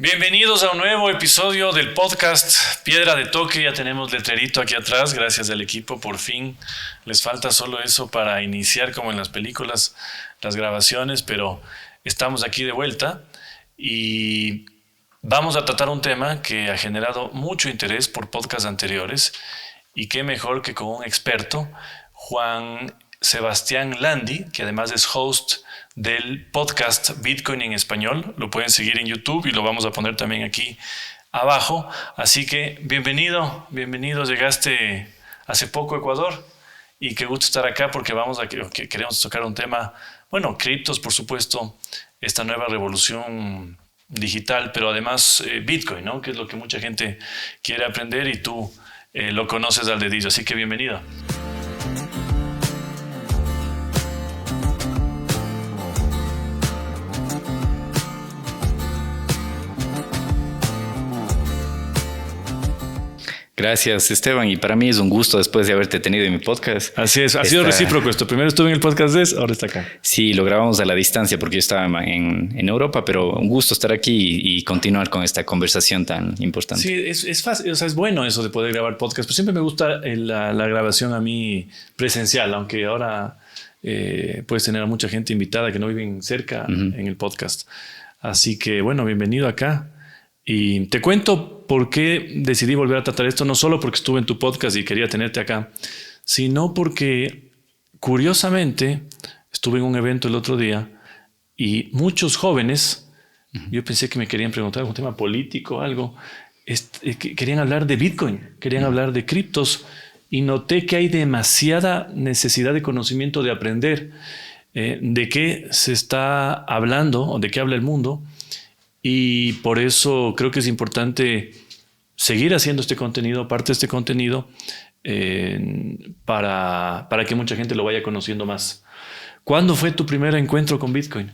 Bienvenidos a un nuevo episodio del podcast Piedra de Toque. Ya tenemos letrerito aquí atrás, gracias al equipo, por fin. Les falta solo eso para iniciar, como en las películas, las grabaciones, pero estamos aquí de vuelta y vamos a tratar un tema que ha generado mucho interés por podcasts anteriores, y qué mejor que con un experto, Juan Sebastián Landi, que además es host del podcast Bitcoin en español. Lo pueden seguir en YouTube y lo vamos a poner también aquí abajo. Así que bienvenido. Llegaste hace poco a Ecuador y qué gusto estar acá porque queremos tocar un tema, bueno, criptos, por supuesto, esta nueva revolución digital, pero además Bitcoin, ¿no? Que es lo que mucha gente quiere aprender y tú lo conoces al dedillo. Así que bienvenido. Gracias, Esteban, y para mí es un gusto después de haberte tenido en mi podcast. Así es, ha sido recíproco esto. Primero estuve en el podcast ahora está acá. Sí, lo grabamos a la distancia porque yo estaba en Europa, pero un gusto estar aquí y continuar con esta conversación tan importante. Sí, es fácil, o sea, es bueno eso de poder grabar podcast, pero siempre me gusta la grabación a mí presencial, aunque ahora puedes tener a mucha gente invitada que no viven cerca en el podcast. Así que, bueno, bienvenido acá. Y te cuento por qué decidí volver a tratar esto, no solo porque estuve en tu podcast y quería tenerte acá, sino porque, curiosamente, estuve en un evento el otro día y muchos jóvenes, yo pensé que me querían preguntar algún tema político o algo, querían hablar de Bitcoin, querían hablar de criptos, y noté que hay demasiada necesidad de conocimiento, de aprender de qué se está hablando o de qué habla el mundo. Y por eso creo que es importante seguir haciendo este contenido, parte de este contenido, para que mucha gente lo vaya conociendo más. ¿Cuándo fue tu primer encuentro con Bitcoin?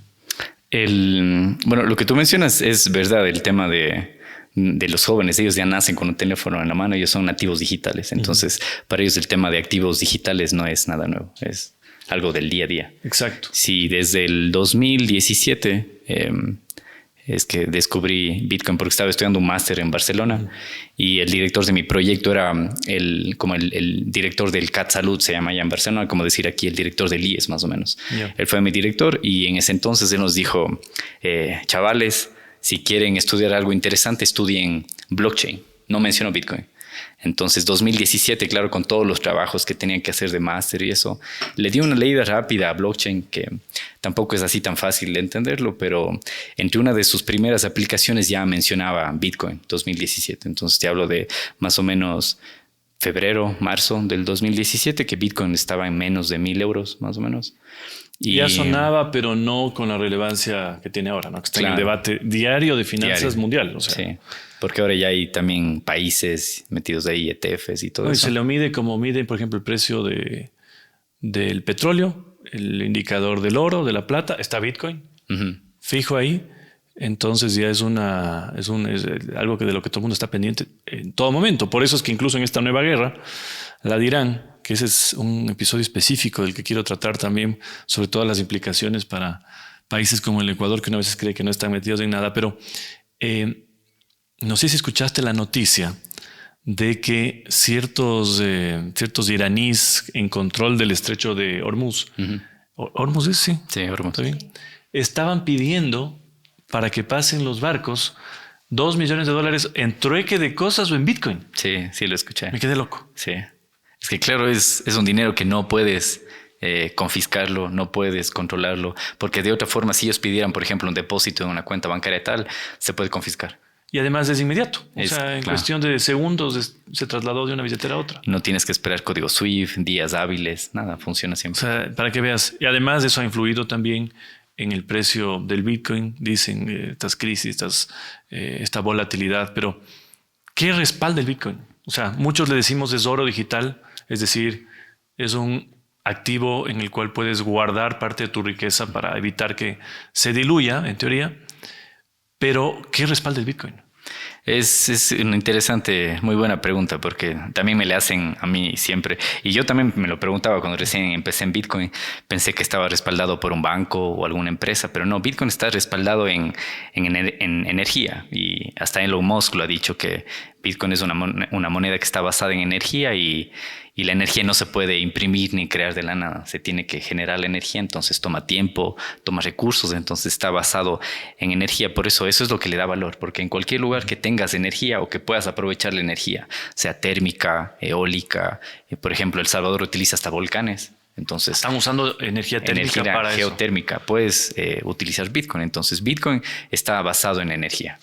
Bueno, lo que tú mencionas es verdad, el tema de los jóvenes. Ellos ya nacen con un teléfono en la mano, ellos son nativos digitales. Entonces, para ellos el tema de activos digitales no es nada nuevo, es algo del día a día. Exacto. Sí, desde el 2017... es que descubrí Bitcoin porque estaba estudiando un máster en Barcelona y el director de mi proyecto era el director del CAT Salud, se llama allá en Barcelona, como decir aquí el director del IES más o menos. Yeah. Él fue mi director y en ese entonces él nos dijo, chavales, si quieren estudiar algo interesante, estudien blockchain. No mencionó Bitcoin. Entonces, 2017, claro, con todos los trabajos que tenían que hacer de máster y eso, le di una leída rápida a blockchain, que tampoco es así tan fácil de entenderlo, pero entre una de sus primeras aplicaciones ya mencionaba Bitcoin, 2017. Entonces, te hablo de más o menos febrero, marzo del 2017, que Bitcoin estaba en menos de 1,000 euros, más o menos. Y ya sonaba, pero no con la relevancia que tiene ahora, ¿no? Que está en el debate diario de finanzas mundial. O sea. Sí, porque ahora ya hay también países metidos ahí, ETFs y todo eso. Se lo mide como mide, por ejemplo, el precio del petróleo, el indicador del oro, de la plata, está Bitcoin, fijo ahí. Entonces ya es algo de lo que todo el mundo está pendiente en todo momento. Por eso es que incluso en esta nueva guerra, la de Irán, que ese es un episodio específico del que quiero tratar también, sobre todas las implicaciones para países como el Ecuador, que uno a veces cree que no están metidos en nada, pero no sé si escuchaste la noticia de que ciertos iraníes en control del estrecho de Hormuz, ¿Hormuz es? Sí, Hormuz. ¿Está bien? Estaban pidiendo para que pasen los barcos $2 millones en trueque de cosas o en Bitcoin. Sí, lo escuché. Me quedé loco. Sí. Es que claro, es un dinero que no puedes confiscarlo, no puedes controlarlo, porque de otra forma, si ellos pidieran, por ejemplo, un depósito en una cuenta bancaria tal, se puede confiscar. Y además es inmediato. En cuestión de segundos se trasladó de una billetera a otra. No tienes que esperar código SWIFT, días hábiles, nada, funciona siempre. O sea, para que veas. Y además eso ha influido también en el precio del Bitcoin, dicen, estas crisis, esta volatilidad. Pero, ¿qué respalda el Bitcoin? O sea, muchos le decimos es oro digital, es decir, es un activo en el cual puedes guardar parte de tu riqueza para evitar que se diluya, en teoría. Pero, ¿qué respalda el Bitcoin? Es una interesante, muy buena pregunta, porque también me la hacen a mí siempre. Y yo también me lo preguntaba cuando recién empecé en Bitcoin. Pensé que estaba respaldado por un banco o alguna empresa, pero no, Bitcoin está respaldado en energía. Y Y hasta Elon Musk lo ha dicho que Bitcoin es una moneda que está basada en energía y la energía no se puede imprimir ni crear de la nada. Se tiene que generar la energía, entonces toma tiempo, toma recursos, entonces está basado en energía. Por eso es lo que le da valor, porque en cualquier lugar que tengas energía o que puedas aprovechar la energía, sea térmica, eólica, por ejemplo, El Salvador utiliza hasta volcanes. Entonces, están usando energía térmica para geotérmica. Eso. Puedes utilizar Bitcoin. Entonces, Bitcoin está basado en energía.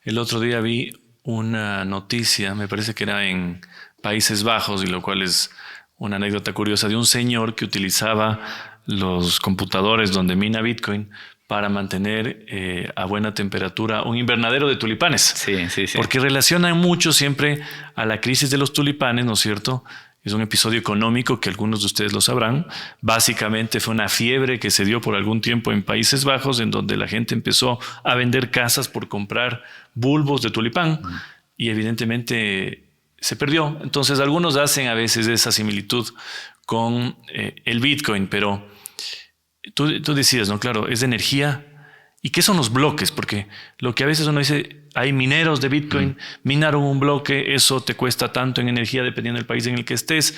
El otro día vi una noticia, me parece que era en Países Bajos, y lo cual es una anécdota curiosa, de un señor que utilizaba los computadores donde mina Bitcoin para mantener a buena temperatura un invernadero de tulipanes. Sí, sí, sí. Porque relacionan mucho siempre a la crisis de los tulipanes, ¿no es cierto? Es un episodio económico que algunos de ustedes lo sabrán. Básicamente fue una fiebre que se dio por algún tiempo en Países Bajos, en donde la gente empezó a vender casas por comprar bulbos de tulipán y evidentemente se perdió. Entonces algunos hacen a veces esa similitud con el Bitcoin, pero tú decías, ¿no? Claro, es de energía. ¿Y qué son los bloques? Porque lo que a veces uno dice, hay mineros de Bitcoin, minaron un bloque, eso te cuesta tanto en energía dependiendo del país en el que estés.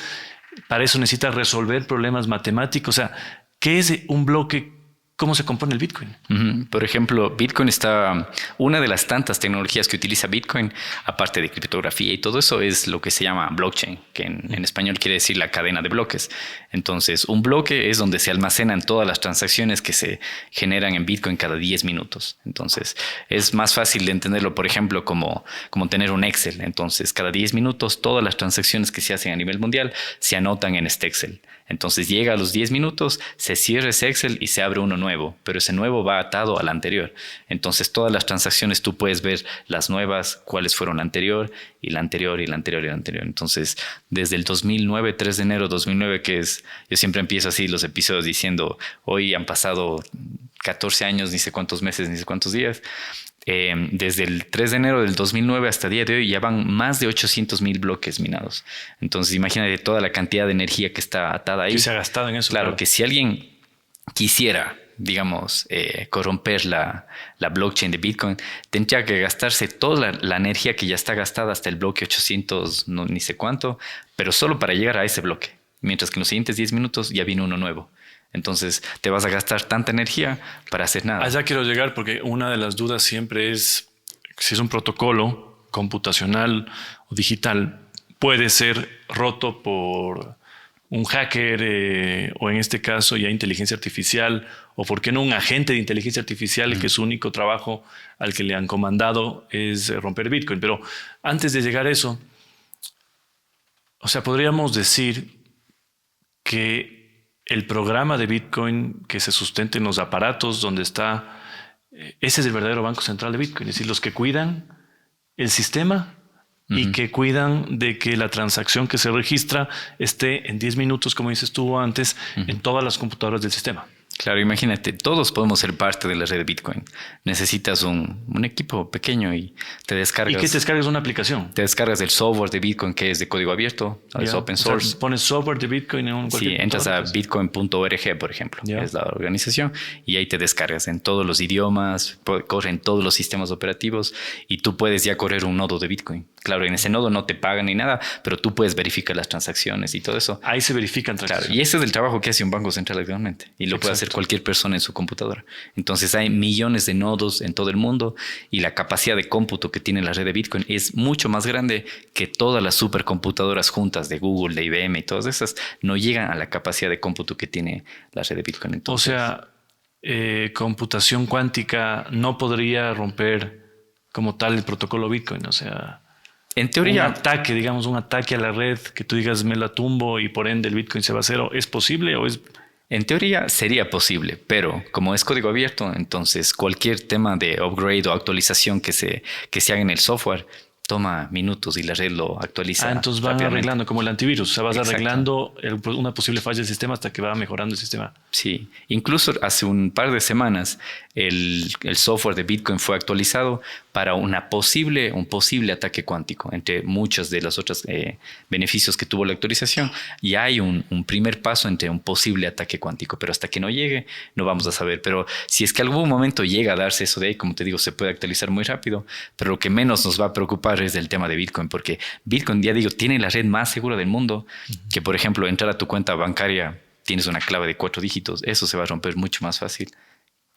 Para eso necesitas resolver problemas matemáticos. O sea, ¿qué es un bloque? ¿Cómo se compone el Bitcoin? Por ejemplo, Bitcoin está... Una de las tantas tecnologías que utiliza Bitcoin, aparte de criptografía y todo eso, es lo que se llama blockchain, que en español quiere decir la cadena de bloques. Entonces, un bloque es donde se almacenan todas las transacciones que se generan en Bitcoin cada 10 minutos. Entonces, es más fácil de entenderlo, por ejemplo, como tener un Excel. Entonces, cada 10 minutos, todas las transacciones que se hacen a nivel mundial se anotan en este Excel. Entonces llega a los 10 minutos, se cierra ese Excel y se abre uno nuevo, pero ese nuevo va atado al anterior. Entonces todas las transacciones tú puedes ver las nuevas, cuáles fueron la anterior y la anterior y la anterior y la anterior. Entonces desde el 2009, 3 de enero de 2009, que es, yo siempre empiezo así los episodios diciendo, hoy han pasado 14 años, ni sé cuántos meses, ni sé cuántos días. Desde el 3 de enero del 2009 hasta el día de hoy ya van más de 800,000 bloques minados. Entonces imagínate toda la cantidad de energía que está atada ahí. Que se ha gastado en eso. Claro, que si alguien quisiera, digamos, corromper la blockchain de Bitcoin, tendría que gastarse toda la energía que ya está gastada hasta el bloque 800, no, ni sé cuánto, pero solo para llegar a ese bloque. Mientras que en los siguientes 10 minutos ya viene uno nuevo. Entonces te vas a gastar tanta energía para hacer nada. Allá quiero llegar porque una de las dudas siempre es si es un protocolo computacional o digital, puede ser roto por un hacker o en este caso ya inteligencia artificial, o por qué no un agente de inteligencia artificial que su único trabajo al que le han comandado es romper Bitcoin. Pero antes de llegar a eso, o sea, podríamos decir que el programa de Bitcoin que se sustenta en los aparatos donde está, ese es el verdadero banco central de Bitcoin. Es decir, los que cuidan el sistema y que cuidan de que la transacción que se registra esté en 10 minutos, como dices tú antes, en todas las computadoras del sistema. Claro, imagínate, todos podemos ser parte de la red de Bitcoin. Necesitas un equipo pequeño y te descargas. ¿Y qué te descargas? Una aplicación. Te descargas el software de Bitcoin que es de código abierto, es open source. O sea, pones software de Bitcoin en cualquier Sí, entras a bitcoin.org, por ejemplo, es la organización, y ahí te descargas en todos los idiomas, corren todos los sistemas operativos y tú puedes ya correr un nodo de Bitcoin. Claro, en ese nodo no te pagan ni nada, pero tú puedes verificar las transacciones y todo eso. Ahí se verifican transacciones. Claro, y ese es el trabajo que hace un banco central actualmente. Y lo puede hacer cualquier persona en su computadora. Entonces hay millones de nodos en todo el mundo y la capacidad de cómputo que tiene la red de Bitcoin es mucho más grande que todas las supercomputadoras juntas de Google, de IBM y todas esas. No llegan a la capacidad de cómputo que tiene la red de Bitcoin. Entonces, o sea, computación cuántica no podría romper como tal el protocolo Bitcoin. O sea, en teoría, un ataque a la red que tú digas me la tumbo y por ende el Bitcoin se va a cero, ¿es posible o es...? En teoría sería posible, pero como es código abierto, entonces cualquier tema de upgrade o actualización que se haga en el software toma minutos y la red lo actualiza. Entonces van arreglando como el antivirus, o sea, vas arreglando una posible falla del sistema hasta que va mejorando el sistema. Sí, incluso hace un par de semanas el software de Bitcoin fue actualizado para un posible ataque cuántico. Entre muchos de los otros beneficios que tuvo la actualización, ya hay un primer paso entre un posible ataque cuántico, pero hasta que no llegue no vamos a saber. Pero si es que algún momento llega a darse eso de ahí, como te digo, se puede actualizar muy rápido, pero lo que menos nos va a preocupar es el tema de Bitcoin, porque Bitcoin, ya digo, tiene la red más segura del mundo, que por ejemplo entrar a tu cuenta bancaria, tienes una clave de 4 dígitos, eso se va a romper mucho más fácil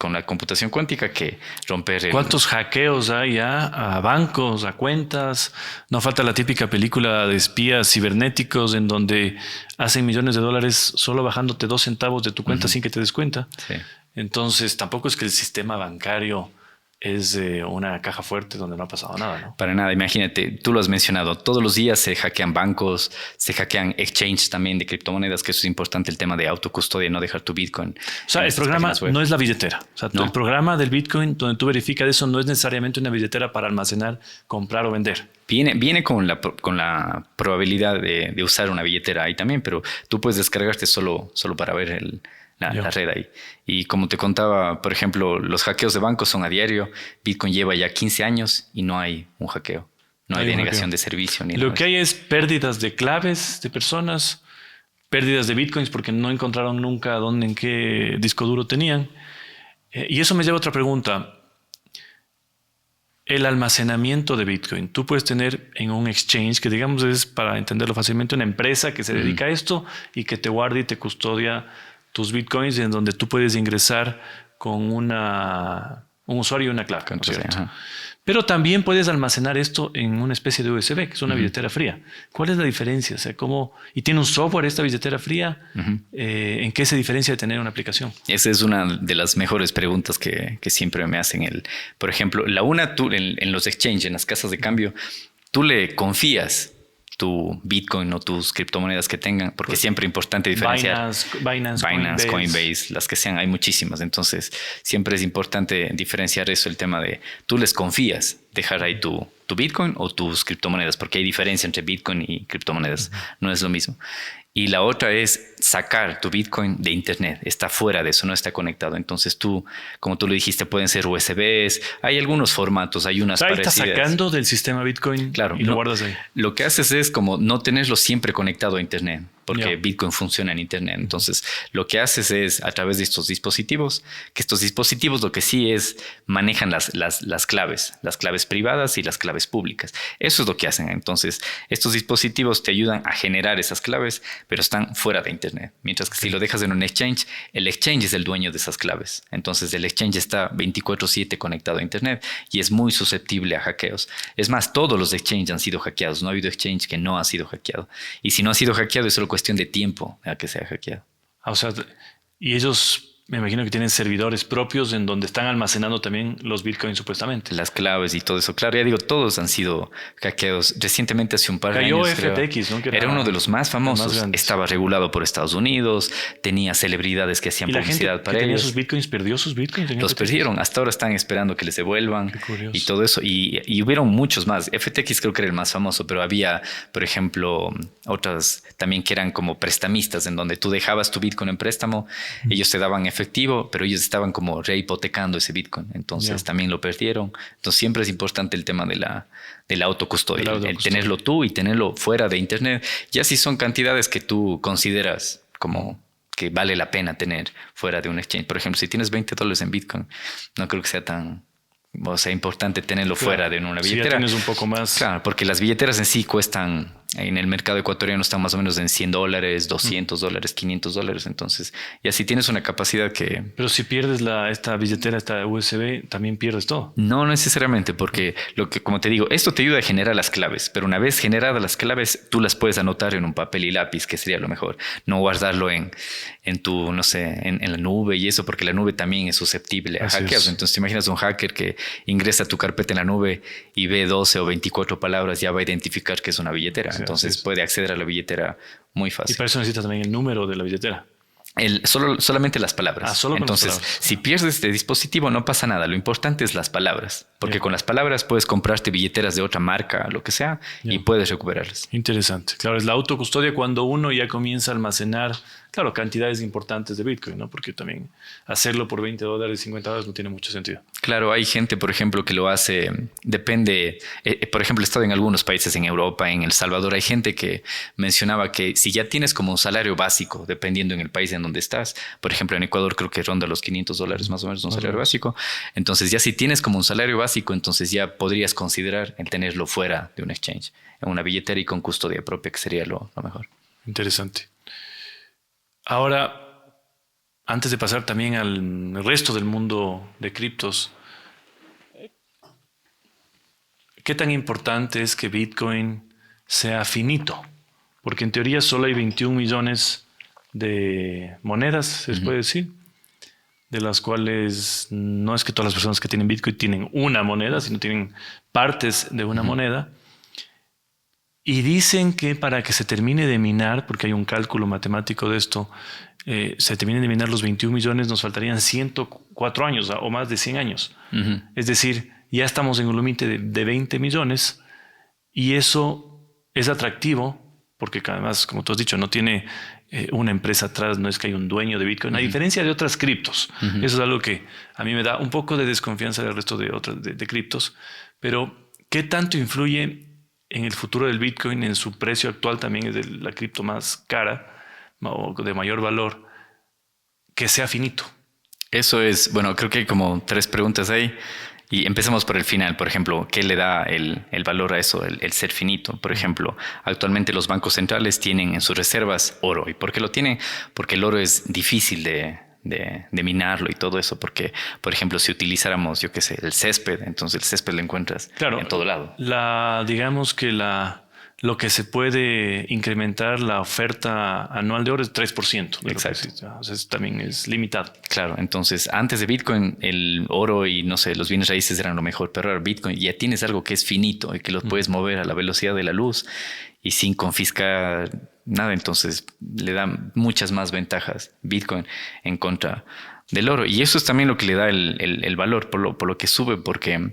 con la computación cuántica que romper. ¿Cuántos hackeos hay ya a bancos, a cuentas? No falta la típica película de espías cibernéticos en donde hacen millones de dólares solo bajándote 2 centavos de tu cuenta sin que te des cuenta. Sí. Entonces, tampoco es que el sistema bancario es una caja fuerte donde no ha pasado nada, ¿no? Para nada, imagínate, tú lo has mencionado, todos los días se hackean bancos, se hackean exchanges también de criptomonedas, que eso es importante, el tema de autocustodia, no dejar tu Bitcoin. O sea, el programa no es la billetera. O sea, no. El programa del Bitcoin, donde tú verificas eso, no es necesariamente una billetera para almacenar, comprar o vender. Viene con la probabilidad de usar una billetera ahí también, pero tú puedes descargarte solo para ver la red ahí. Y como te contaba, por ejemplo, los hackeos de bancos son a diario. Bitcoin lleva ya 15 años y no hay un hackeo. No hay denegación de servicio. Ni lo que hay es pérdidas de claves de personas, pérdidas de Bitcoins porque no encontraron nunca dónde, en qué disco duro tenían. Y eso me lleva a otra pregunta. El almacenamiento de Bitcoin. Tú puedes tener en un exchange, que digamos es, para entenderlo fácilmente, una empresa que se dedica a esto y que te guarda y te custodia tus Bitcoins, en donde tú puedes ingresar con un usuario y una clave, ¿no es cierto? Pero también puedes almacenar esto en una especie de USB, que es una billetera fría. ¿Cuál es la diferencia? O sea, ¿y tiene un software esta billetera fría? ¿En qué se diferencia de tener una aplicación? Esa es una de las mejores preguntas que siempre me hacen. Por ejemplo, tú en los exchanges, en las casas de cambio, tú le confías tu Bitcoin o tus criptomonedas que tengan, porque siempre es importante diferenciar. Binance, Coinbase, las que sean, hay muchísimas. Entonces, siempre es importante diferenciar eso, el tema de tú les confías dejar ahí tu Bitcoin o tus criptomonedas, porque hay diferencia entre Bitcoin y criptomonedas. No es lo mismo. Y la otra es sacar tu Bitcoin de Internet. Está fuera de eso, no está conectado. Entonces tú, como tú lo dijiste, pueden ser USBs. Hay algunos formatos, hay unas parecidas. Estás sacando del sistema Bitcoin, claro, y lo guardas ahí. Lo que haces es como no tenerlo siempre conectado a Internet, porque Bitcoin funciona en Internet. Entonces lo que haces es a través de estos dispositivos, que estos dispositivos lo que sí es manejan las claves privadas y las claves públicas. Eso es lo que hacen. Entonces estos dispositivos te ayudan a generar esas claves, pero están fuera de Internet. Mientras que si lo dejas en un exchange, el exchange es el dueño de esas claves. Entonces el exchange está 24/7 conectado a Internet y es muy susceptible a hackeos. Es más, todos los exchanges han sido hackeados. No ha habido exchange que no ha sido hackeado. Y si no ha sido hackeado, es solo cuestión de tiempo a que sea hackeado. O sea, y ellos, me imagino que tienen servidores propios en donde están almacenando también los Bitcoins supuestamente. Las claves y todo eso. Claro, ya digo, todos han sido hackeados. Recientemente, hace un par de años, FTX, ¿no? Era uno de los más famosos. Estaba regulado por Estados Unidos. Tenía celebridades que hacían publicidad para ellos. ¿Tenía sus Bitcoins? ¿Perdió sus Bitcoins? Los perdieron. Hasta ahora están esperando que les devuelvan. Y todo eso. Y hubieron muchos más. FTX creo que era el más famoso, pero había, por ejemplo, otras también que eran como prestamistas, en donde tú dejabas tu Bitcoin en préstamo, ellos te daban efectivo, pero ellos estaban como rehipotecando ese Bitcoin. Entonces también lo perdieron. Entonces siempre es importante el tema de la autocustodia, el tenerlo tú y tenerlo fuera de Internet. Ya si son cantidades que tú consideras como que vale la pena tener fuera de un exchange. Por ejemplo, si tienes $20 en Bitcoin, no creo que sea tan... O sea, importante tenerlo fuera de una billetera. Si ya tienes un poco más... Claro, porque las billeteras en sí cuestan... En el mercado ecuatoriano están más o menos en $100, $200, $500. Entonces, y así tienes una capacidad que... Pero si pierdes esta billetera, esta USB, también pierdes todo. No necesariamente, porque como te digo, esto te ayuda a generar las claves, pero una vez generadas las claves, tú las puedes anotar en un papel y lápiz, que sería lo mejor. No guardarlo en tu, no sé, en la nube y eso, porque la nube también es susceptible a hackeos. Entonces, te imaginas un hacker que ingresa a tu carpeta en la nube y ve 12 o 24 palabras, ya va a identificar que es una billetera. Entonces puede acceder a la billetera muy fácil. Y para eso necesitas también el número de la billetera. Solamente las palabras. Entonces, las palabras. Si pierdes este dispositivo, no pasa nada. Lo importante es las palabras. Porque con las palabras puedes comprarte billeteras de otra marca, lo que sea, y puedes recuperarlas. Interesante. Claro, es la autocustodia cuando uno ya comienza a almacenar claro, cantidades importantes de Bitcoin, ¿no? Porque también hacerlo por $20, $50 no tiene mucho sentido. Claro, hay gente, por ejemplo, que lo hace, depende, por ejemplo, he estado en algunos países en Europa, en El Salvador, hay gente que mencionaba que si ya tienes como un salario básico, dependiendo en el país en donde estás, por ejemplo, en Ecuador creo que ronda los $500 más o menos un salario básico, entonces ya si tienes como un salario básico, entonces ya podrías considerar el tenerlo fuera de un exchange, en una billetera y con custodia propia, que sería lo mejor. Interesante. Ahora, antes de pasar también al resto del mundo de criptos, ¿qué tan importante es que Bitcoin sea finito? Porque en teoría solo hay 21 millones de monedas, se puede decir, de las cuales no es que todas las personas que tienen Bitcoin tienen una moneda, sino tienen partes de una moneda. Y dicen que para que se termine de minar, porque hay un cálculo matemático de esto, se terminen de minar los 21 millones, nos faltarían 104 años o más de 100 años. Es decir, ya estamos en un límite de 20 millones y eso es atractivo porque además, como tú has dicho, no tiene una empresa atrás, no es que hay un dueño de Bitcoin, a diferencia de otras criptos. Eso es algo que a mí me da un poco de desconfianza del resto de otras de criptos, pero ¿qué tanto influye en el futuro del Bitcoin, en su precio actual también es de la cripto más cara o de mayor valor, que sea finito? Eso es, bueno, creo que hay como 3 preguntas ahí. Y empecemos por el final, por ejemplo, ¿qué le da el valor a eso, el ser finito? Por ejemplo, actualmente los bancos centrales tienen en sus reservas oro. ¿Y por qué lo tienen? Porque el oro es difícil de minarlo y todo eso, porque, por ejemplo, si utilizáramos, yo qué sé, el césped, entonces el césped lo encuentras en todo lado. Digamos que lo que se puede incrementar la oferta anual de oro es 3%. Exacto. O sea, también es limitado. Claro, entonces antes de Bitcoin el oro y no sé, los bienes raíces eran lo mejor, pero ahora Bitcoin ya tienes algo que es finito y que lo puedes mover a la velocidad de la luz y sin confiscar nada, entonces le da muchas más ventajas Bitcoin en contra del oro. Y eso es también lo que le da el valor, por lo que sube, porque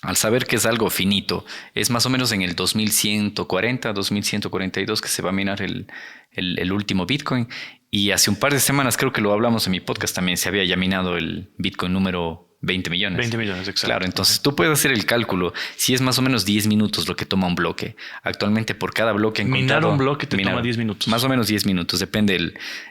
al saber que es algo finito, es más o menos en el 2140, 2142 que se va a minar el último Bitcoin. Y hace un par de semanas, creo que lo hablamos en mi podcast también, se había ya minado el Bitcoin número 20 millones. 20 millones, exacto. Claro, entonces tú puedes hacer el cálculo. Si es más o menos 10 minutos lo que toma un bloque. Actualmente por cada bloque minar un bloque toma 10 minutos. Más o menos 10 minutos, depende la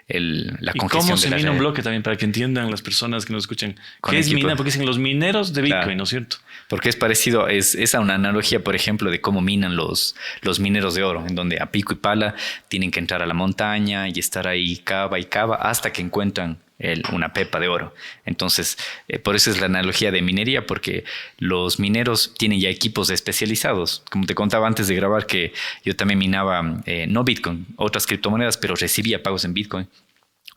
congestión de la red. ¿Y cómo se mina un bloque también? Para que entiendan las personas que nos escuchan. ¿Qué es minar? Porque dicen los mineros de Bitcoin, claro, ¿no es cierto? Porque es parecido, es a una analogía, por ejemplo, de cómo minan los mineros de oro, en donde a pico y pala tienen que entrar a la montaña y estar ahí cava y cava hasta que encuentran una pepa de oro. Entonces, por eso es la analogía de minería, porque los mineros tienen ya equipos especializados. Como te contaba antes de grabar, que yo también minaba, no Bitcoin, otras criptomonedas, pero recibía pagos en Bitcoin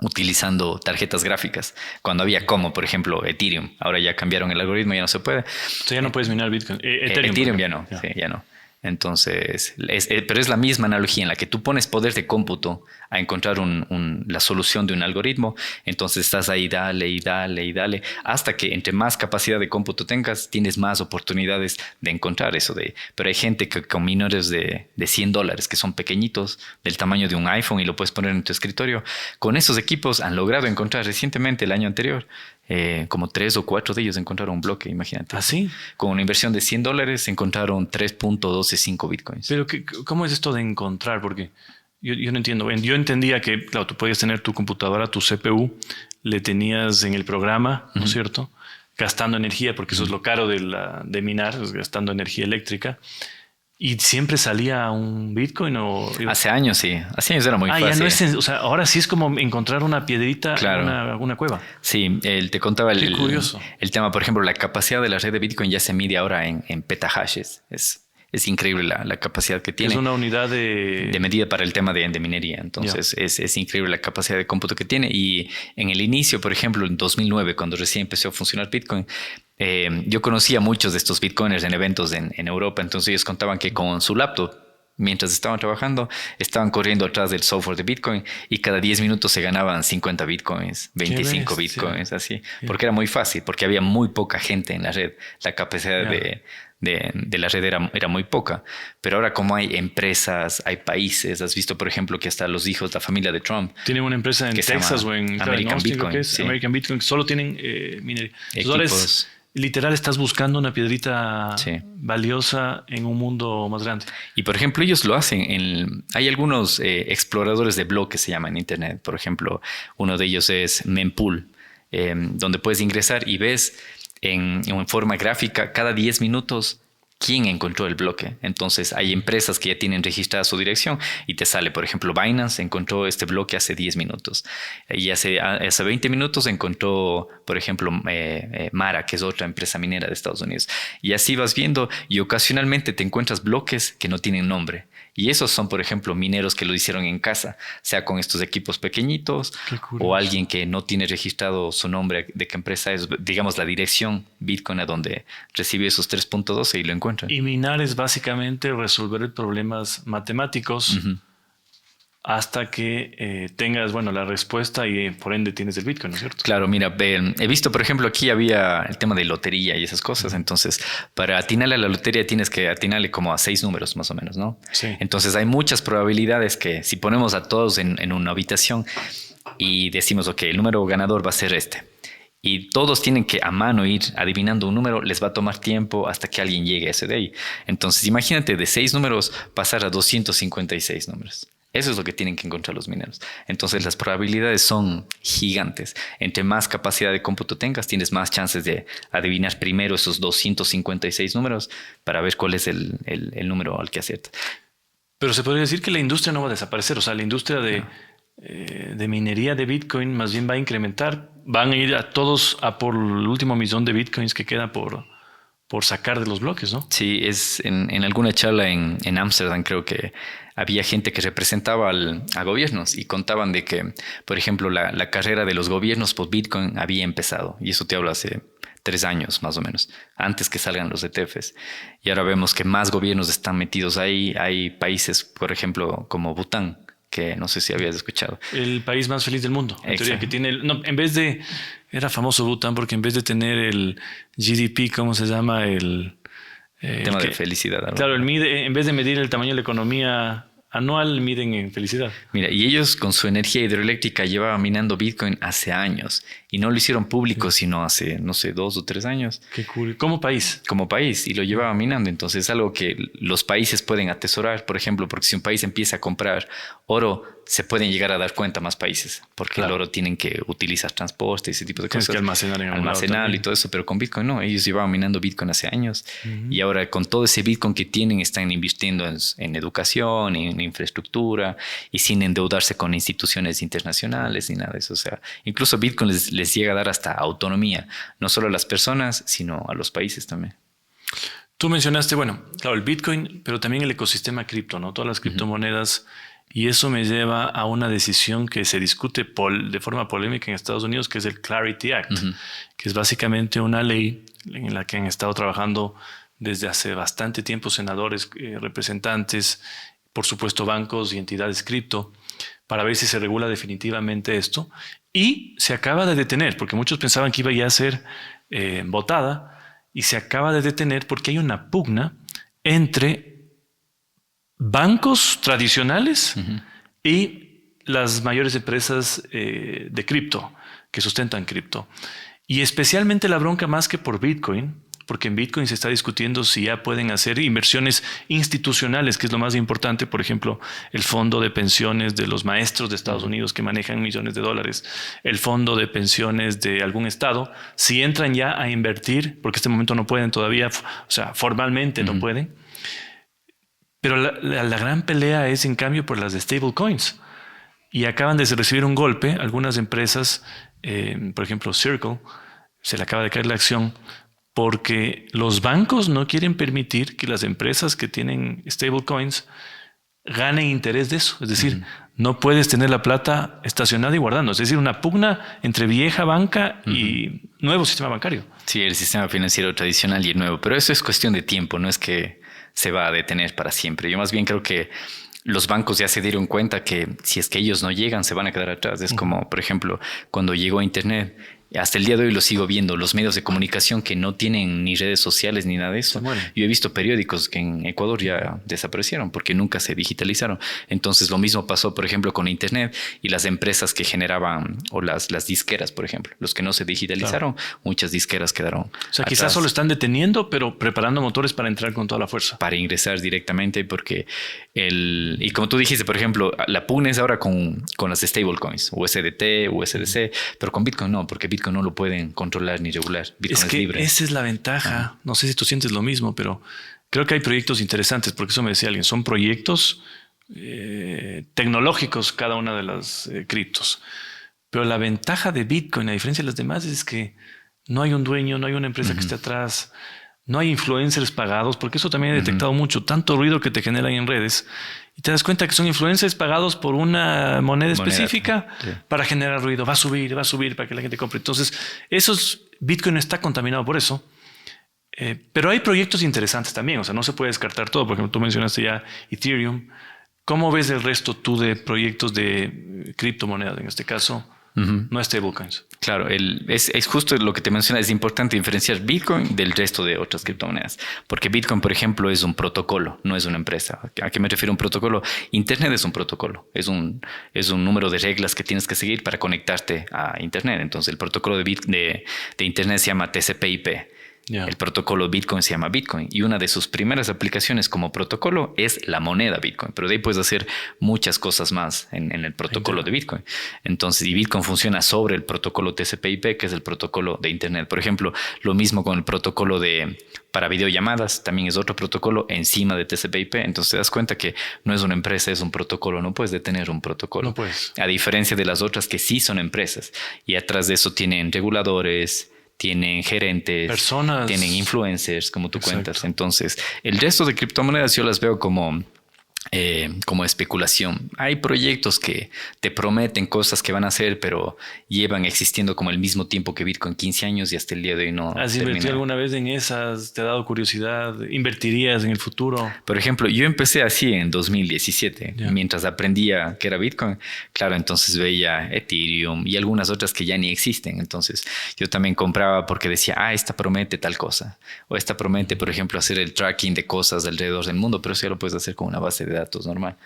utilizando tarjetas gráficas. Cuando había como, por ejemplo, Ethereum. Ahora ya cambiaron el algoritmo, ya no se puede. O sea, ya no puedes minar Bitcoin. Ethereum ya no, sí, ya no. Entonces, pero es la misma analogía en la que tú pones poder de cómputo a encontrar la solución de un algoritmo. Entonces estás ahí, dale y dale y dale, hasta que entre más capacidad de cómputo tengas, tienes más oportunidades de encontrar eso. Pero hay gente que con minores de $100, que son pequeñitos, del tamaño de un iPhone, y lo puedes poner en tu escritorio. Con esos equipos han logrado encontrar recientemente, el año anterior, como 3 o 4 de ellos encontraron un bloque, imagínate. ¿Ah, sí? Con una inversión de $100 encontraron 3.125 bitcoins. Pero ¿cómo es esto de encontrar? Porque yo no entiendo. Yo entendía que, claro, tú podías tener tu computadora, tu CPU, le tenías en el programa, ¿no es cierto? Gastando energía, porque eso es lo caro de minar, es gastando energía eléctrica. ¿Y siempre salía un Bitcoin? Hace años, sí. Hace años era muy fácil. Ya no es, o sea, ahora sí es como encontrar una piedrita, claro, en una cueva. Sí, te contaba curioso. El tema, por ejemplo, la capacidad de la red de Bitcoin ya se mide ahora en petahashes. Es increíble la capacidad que tiene. Es una unidad de medida para el tema de minería. Entonces, es increíble la capacidad de cómputo que tiene. Y en el inicio, por ejemplo, en 2009, cuando recién empezó a funcionar Bitcoin, yo conocía a muchos de estos bitcoiners en eventos en Europa. Entonces ellos contaban que con su laptop, mientras estaban trabajando, estaban corriendo atrás del software de Bitcoin y cada 10 minutos se ganaban 50 bitcoins, 25 bitcoins, así. Porque era muy fácil, porque había muy poca gente en la red. La capacidad de la red era muy poca. Pero ahora como hay empresas, hay países, has visto por ejemplo que hasta los hijos, la familia de Trump. Tienen una empresa en Texas o en American Bitcoin. Que es Sí. American Bitcoin, que solo tienen minería. Equipos. Literal estás buscando una piedrita Sí. valiosa en un mundo más grande. Y por ejemplo, ellos lo hacen. Hay algunos exploradores de bloques, se llama en Internet. Por ejemplo, uno de ellos es Mempool, donde puedes ingresar y ves en forma gráfica cada 10 minutos quién encontró el bloque. Entonces hay empresas que ya tienen registrada su dirección y te sale, por ejemplo, Binance encontró este bloque hace 10 minutos. Y hace 20 minutos encontró, por ejemplo, Mara, que es otra empresa minera de Estados Unidos. Y así vas viendo y ocasionalmente te encuentras bloques que no tienen nombre. Y esos son, por ejemplo, mineros que lo hicieron en casa, sea con estos equipos pequeñitos o alguien que no tiene registrado su nombre de qué empresa es, digamos, la dirección Bitcoin a donde recibe esos 3.12 y lo encuentran. Y minar es básicamente resolver problemas matemáticos hasta que tengas, bueno, la respuesta y por ende tienes el Bitcoin, ¿no es cierto? Claro, mira, he visto, por ejemplo, aquí había el tema de lotería y esas cosas. Entonces, para atinarle a la lotería tienes que atinarle como a 6 números más o menos, ¿no? Sí. Entonces, hay muchas probabilidades que si ponemos a todos en una habitación y decimos, ok, el número ganador va a ser este. Y todos tienen que a mano ir adivinando un número, les va a tomar tiempo hasta que alguien llegue a ese de ahí. Entonces, imagínate de 6 números pasar a 256 números. Eso es lo que tienen que encontrar los mineros. Entonces, las probabilidades son gigantes. Entre más capacidad de cómputo tengas, tienes más chances de adivinar primero esos 256 números para ver cuál es el número al que acierta. Pero se podría decir que la industria no va a desaparecer. O sea, la industria de minería de Bitcoin más bien va a incrementar. Van a ir a todos a por el último millón de Bitcoins que queda por sacar de los bloques, ¿no? Sí, es en alguna charla en Ámsterdam creo que había gente que representaba a gobiernos y contaban de que, por ejemplo, la carrera de los gobiernos por Bitcoin había empezado. Y eso te hablo hace 3 años más o menos, antes que salgan los ETFs. Y ahora vemos que más gobiernos están metidos ahí. Hay países, por ejemplo, como Bután, que no sé si habías escuchado. El país más feliz del mundo. En teoría, que tiene... en vez de... Era famoso Bután porque en vez de tener el GDP, ¿cómo se llama? El tema de felicidad. ¿No? Claro, en vez de medir el tamaño de la economía anual, miden en felicidad. Mira, y ellos con su energía hidroeléctrica llevaban minando Bitcoin hace años y no lo hicieron público sino hace, no sé, 2 o 3 años. Qué cool. Como país. Como país, y lo llevaban minando. Entonces es algo que los países pueden atesorar, por ejemplo, porque si un país empieza a comprar oro, se pueden llegar a dar cuenta más países, porque el oro tienen que utilizar transporte y ese tipo de cosas. Tienes que almacenarlo y todo eso, pero con Bitcoin no. Ellos llevaban minando Bitcoin hace años y ahora con todo ese Bitcoin que tienen están invirtiendo en educación, en infraestructura y sin endeudarse con instituciones internacionales ni nada de eso. O sea, incluso Bitcoin les llega a dar hasta autonomía, no solo a las personas, sino a los países también. Tú mencionaste, bueno, claro, el Bitcoin, pero también el ecosistema cripto, ¿no? Todas las criptomonedas. Y eso me lleva a una decisión que se discute de forma polémica en Estados Unidos, que es el Clarity Act, que es básicamente una ley en la que han estado trabajando desde hace bastante tiempo senadores, representantes, por supuesto bancos y entidades cripto, para ver si se regula definitivamente esto. Y se acaba de detener, porque muchos pensaban que iba ya a ser votada, y se acaba de detener porque hay una pugna entre bancos tradicionales y las mayores empresas de cripto que sustentan cripto. Y especialmente la bronca más que por Bitcoin, porque en Bitcoin se está discutiendo si ya pueden hacer inversiones institucionales, que es lo más importante. Por ejemplo, el fondo de pensiones de los maestros de Estados Unidos que manejan millones de dólares, el fondo de pensiones de algún estado, si entran ya a invertir, porque en este momento no pueden todavía, o sea, formalmente no pueden. Pero la gran pelea es, en cambio, por las de stablecoins. Y acaban de recibir un golpe. Algunas empresas, por ejemplo, Circle, se le acaba de caer la acción porque los bancos no quieren permitir que las empresas que tienen stablecoins ganen interés de eso. Es decir, no puedes tener la plata estacionada y guardando. Es decir, una pugna entre vieja banca y nuevo sistema bancario. Sí, el sistema financiero tradicional y el nuevo. Pero eso es cuestión de tiempo, no es que se va a detener para siempre. Yo más bien creo que los bancos ya se dieron cuenta que si es que ellos no llegan, se van a quedar atrás. Es como, por ejemplo, cuando llegó Internet, hasta el día de hoy lo sigo viendo, los medios de comunicación que no tienen ni redes sociales ni nada de eso. Bueno, yo he visto periódicos que en Ecuador ya desaparecieron porque nunca se digitalizaron. Entonces lo mismo pasó, por ejemplo, con Internet y las empresas que generaban, o las disqueras, por ejemplo, los que no se digitalizaron, muchas disqueras quedaron. O sea, quizás solo están deteniendo, pero preparando motores para entrar con toda la fuerza. Para ingresar directamente, porque y como tú dijiste, por ejemplo, la pugna es ahora con las stablecoins, USDT, USDC, pero con Bitcoin no, porque Bitcoin no lo pueden controlar ni regular. Bitcoin es libre. Esa es la ventaja. No sé si tú sientes lo mismo, pero creo que hay proyectos interesantes, porque eso me decía alguien, son proyectos tecnológicos cada una de las criptos. Pero la ventaja de Bitcoin, a diferencia de las demás, es que no hay un dueño, no hay una empresa que esté atrás, no hay influencers pagados, porque eso también he detectado mucho, tanto ruido que te generan en redes. Y te das cuenta que son influencers pagados por una moneda específica para generar ruido. Va a subir para que la gente compre. Entonces, Bitcoin está contaminado por eso. Pero hay proyectos interesantes también. O sea, no se puede descartar todo. Por ejemplo, tú mencionaste ya Ethereum. ¿Cómo ves el resto tú de proyectos de criptomonedas, en este caso? No stablecoins. Claro, es justo lo que te menciona. Es importante diferenciar Bitcoin del resto de otras criptomonedas. Porque Bitcoin, por ejemplo, es un protocolo, no es una empresa. ¿A qué me refiero a un protocolo? Internet es un protocolo. Es un número de reglas que tienes que seguir para conectarte a Internet. Entonces, el protocolo de Internet se llama TCP/IP. El protocolo Bitcoin se llama Bitcoin y una de sus primeras aplicaciones como protocolo es la moneda Bitcoin, pero de ahí puedes hacer muchas cosas más en el protocolo de Bitcoin. Entonces, y Bitcoin funciona sobre el protocolo TCP/IP, que es el protocolo de Internet. Por ejemplo, lo mismo con el protocolo para videollamadas, también es otro protocolo encima de TCP/IP. Entonces te das cuenta que no es una empresa, es un protocolo. No puedes detener un protocolo. No puedes. A diferencia de las otras que sí son empresas y atrás de eso tienen reguladores, tienen gerentes, personas, tienen influencers, como tú cuentas. Entonces, el resto de criptomonedas yo las veo como especulación. Hay proyectos que te prometen cosas que van a hacer, pero llevan existiendo como el mismo tiempo que Bitcoin, 15 años, y hasta el día de hoy no. ¿Has invertido alguna vez en esas? ¿Te ha dado curiosidad? ¿Invertirías en el futuro? Por ejemplo, yo empecé así en 2017, mientras aprendía que era Bitcoin. Claro, entonces veía Ethereum y algunas otras que ya ni existen. Entonces yo también compraba porque decía, esta promete tal cosa. O esta promete, por ejemplo, hacer el tracking de cosas alrededor del mundo, pero eso ya lo puedes hacer con una base de datos normal.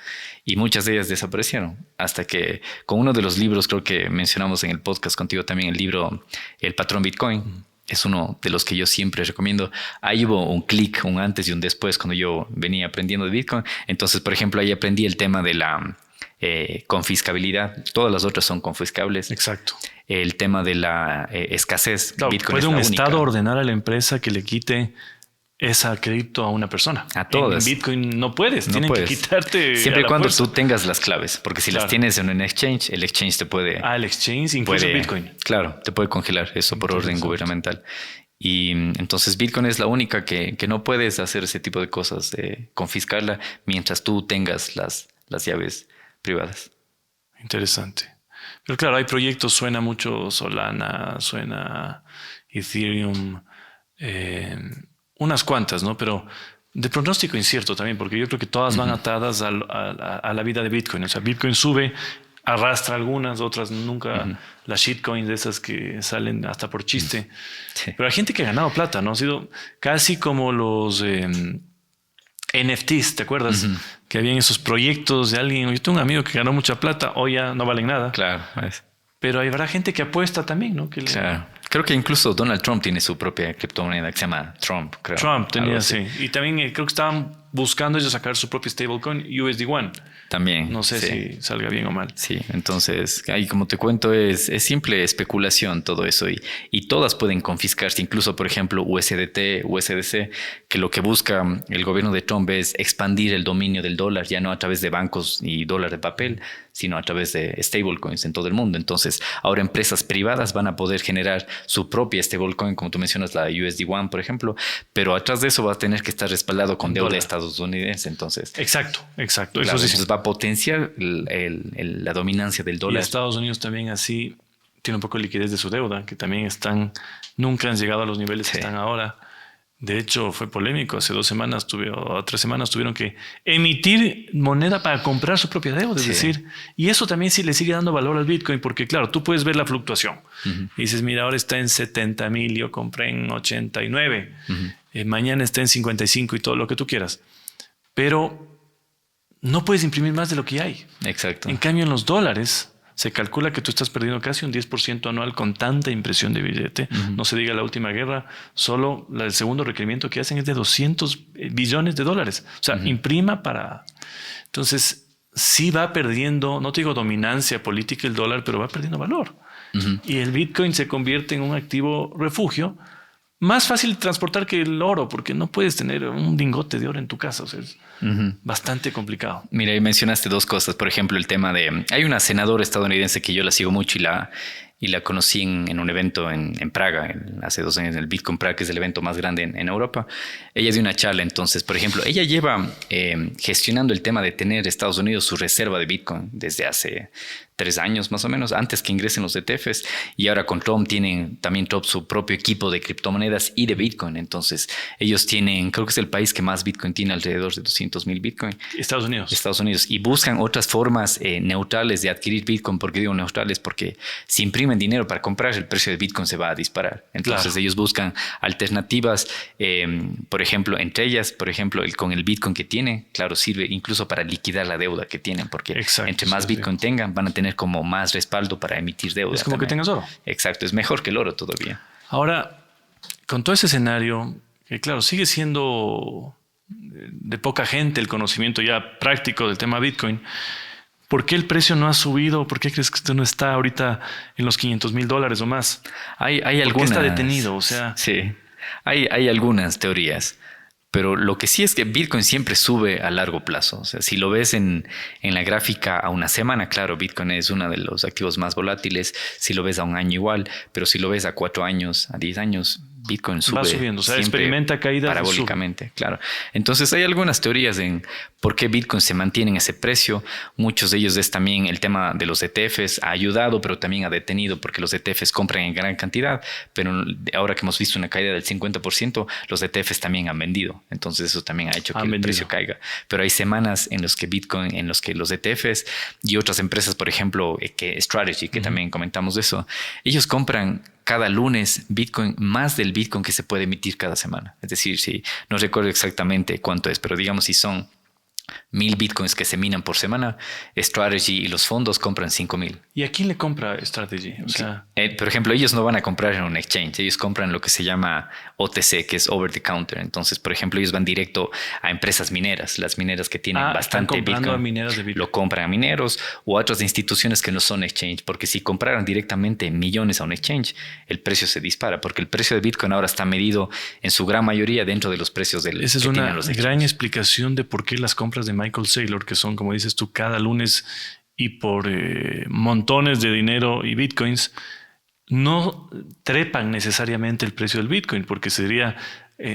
Y muchas de ellas desaparecieron hasta que con uno de los libros, creo que mencionamos en el podcast contigo también, el libro El Patrón Bitcoin, es uno de los que yo siempre recomiendo. Ahí hubo un clic, un antes y un después cuando yo venía aprendiendo de Bitcoin. Entonces, por ejemplo, ahí aprendí el tema de la confiscabilidad. Todas las otras son confiscables. Exacto. El tema de la escasez. Claro, Bitcoin ¿puede un estado ordenar a la empresa que le quite esa cripto a una persona? A todas. En Bitcoin no puedes. Tienen que quitarte. Siempre y cuando tú tengas las claves. Porque si las tienes en un exchange, el exchange te puede. El exchange incluso Bitcoin. Claro, te puede congelar eso por orden gubernamental. Y entonces Bitcoin es la única que no puedes hacer ese tipo de cosas, confiscarla mientras tú tengas las llaves privadas. Interesante. Pero claro, hay proyectos, suena mucho Solana, suena Ethereum, unas cuantas, ¿no? Pero de pronóstico incierto también, porque yo creo que todas van atadas a la vida de Bitcoin. O sea, Bitcoin sube, arrastra algunas, otras nunca. Las shitcoins de esas que salen hasta por chiste. Sí. Pero hay gente que ha ganado plata, ¿no? Ha sido casi como los NFTs, ¿te acuerdas? Que habían esos proyectos de alguien. Yo tengo un amigo que ganó mucha plata, hoy ya no valen nada. Claro. Pero habrá gente que apuesta también, ¿no? Claro. Creo que incluso Donald Trump tiene su propia criptomoneda que se llama Trump, creo. Trump tenía, sí. Y también creo que estaban buscando ellos sacar su propio stablecoin, USD1. También. No sé si salga bien o mal. Sí, entonces, ahí como te cuento, es simple especulación todo eso. Y todas pueden confiscarse, incluso, por ejemplo, USDT, USDC, que lo que busca el gobierno de Trump es expandir el dominio del dólar, ya no a través de bancos y dólar de papel, sino a través de stablecoins en todo el mundo. Entonces, ahora empresas privadas van a poder generar su propia stablecoin, como tú mencionas, la USD1, por ejemplo, pero atrás de eso va a tener que estar respaldado con deuda estadounidense. Entonces, exacto. Claro, eso sí. Entonces va a potenciar la dominancia del dólar. Y Estados Unidos también así tiene un poco de liquidez de su deuda, que también nunca han llegado a los niveles que están ahora. De hecho, fue polémico. Hace 3 semanas tuvieron que emitir moneda para comprar su propia deuda. Es decir, y eso también sí le sigue dando valor al Bitcoin, porque claro, tú puedes ver la fluctuación. Y dices, mira, ahora está en 70,000, yo compré en 89. Mañana está en 55 y todo lo que tú quieras. Pero no puedes imprimir más de lo que hay. Exacto. En cambio, en los dólares se calcula que tú estás perdiendo casi un 10% anual con tanta impresión de billete. No se diga la última guerra, solo el segundo requerimiento que hacen es de 200 billones de dólares. O sea, imprima para... Entonces, sí va perdiendo, no te digo dominancia política el dólar, pero va perdiendo valor. Y el Bitcoin se convierte en un activo refugio más fácil de transportar que el oro, porque no puedes tener un lingote de oro en tu casa. O sea, es bastante complicado. Mira, y mencionaste 2 cosas. Por ejemplo, el tema de... Hay una senadora estadounidense que yo la sigo mucho y la conocí en un evento en Praga, hace 2 años, en el Bitcoin Praga, que es el evento más grande en Europa. Ella dio una charla, entonces, por ejemplo, ella lleva gestionando el tema de tener Estados Unidos su reserva de Bitcoin desde hace 3 años más o menos, antes que ingresen los ETFs, y ahora con Trump tienen también Trump su propio equipo de criptomonedas y de Bitcoin. Entonces, ellos tienen, creo que es el país que más Bitcoin tiene, alrededor de 200,000 Bitcoin. Estados Unidos. Y buscan otras formas neutrales de adquirir Bitcoin. ¿Por qué digo neutrales? Porque si imprimen dinero para comprar, el precio de Bitcoin se va a disparar. Entonces, ellos buscan alternativas, por ejemplo, entre ellas, por ejemplo, con el Bitcoin que tienen, claro, sirve incluso para liquidar la deuda que tienen, porque entre más Bitcoin tengan, van a tener como más respaldo para emitir deuda. Es como que tengas oro. Exacto, es mejor que el oro todavía. Ahora, con todo ese escenario, que claro, sigue siendo de poca gente el conocimiento ya práctico del tema Bitcoin, ¿por qué el precio no ha subido? ¿Por qué crees que esto no está ahorita en los $500,000 o más? Hay ¿Por algunas... qué está detenido? O sea, sí, hay algunas teorías. Pero lo que sí es que Bitcoin siempre sube a largo plazo. O sea, si lo ves en la gráfica a una semana, claro, Bitcoin es uno de los activos más volátiles. Si lo ves a un año igual, pero si lo ves a 4 años, a 10 años, Bitcoin sube. Va subiendo, o sea, experimenta caídas parabólicamente, claro. Entonces hay algunas teorías en por qué Bitcoin se mantiene en ese precio. Muchos de ellos es también el tema de los ETFs. Ha ayudado, pero también ha detenido porque los ETFs compran en gran cantidad. Pero ahora que hemos visto una caída del 50%, los ETFs también han vendido. Entonces eso también ha hecho que el precio caiga. Pero hay semanas en los que Bitcoin, en los que los ETFs y otras empresas, por ejemplo, que Strategy, que también comentamos de eso, ellos compran cada lunes Bitcoin, más del Bitcoin que se puede emitir cada semana. Es decir, si no recuerdo exactamente cuánto es, pero digamos si son 1,000 Bitcoins que se minan por semana, Strategy y los fondos compran 5,000. ¿Y a quién le compra Strategy? O sea, por ejemplo, ellos no van a comprar en un exchange, ellos compran lo que se llama OTC, que es over the counter. Entonces, por ejemplo, ellos van directo a empresas mineras, las mineras que tienen bastante Bitcoin, a mineras de Bitcoin. Lo compran a mineros o a otras instituciones que no son exchange, porque si compraran directamente millones a un exchange, el precio se dispara, porque el precio de Bitcoin ahora está medido en su gran mayoría dentro de los precios del Esa es una gran explicación de por qué las compras de Michael Saylor, que son, como dices tú, cada lunes y por montones de dinero y bitcoins, no trepan necesariamente el precio del bitcoin, porque sería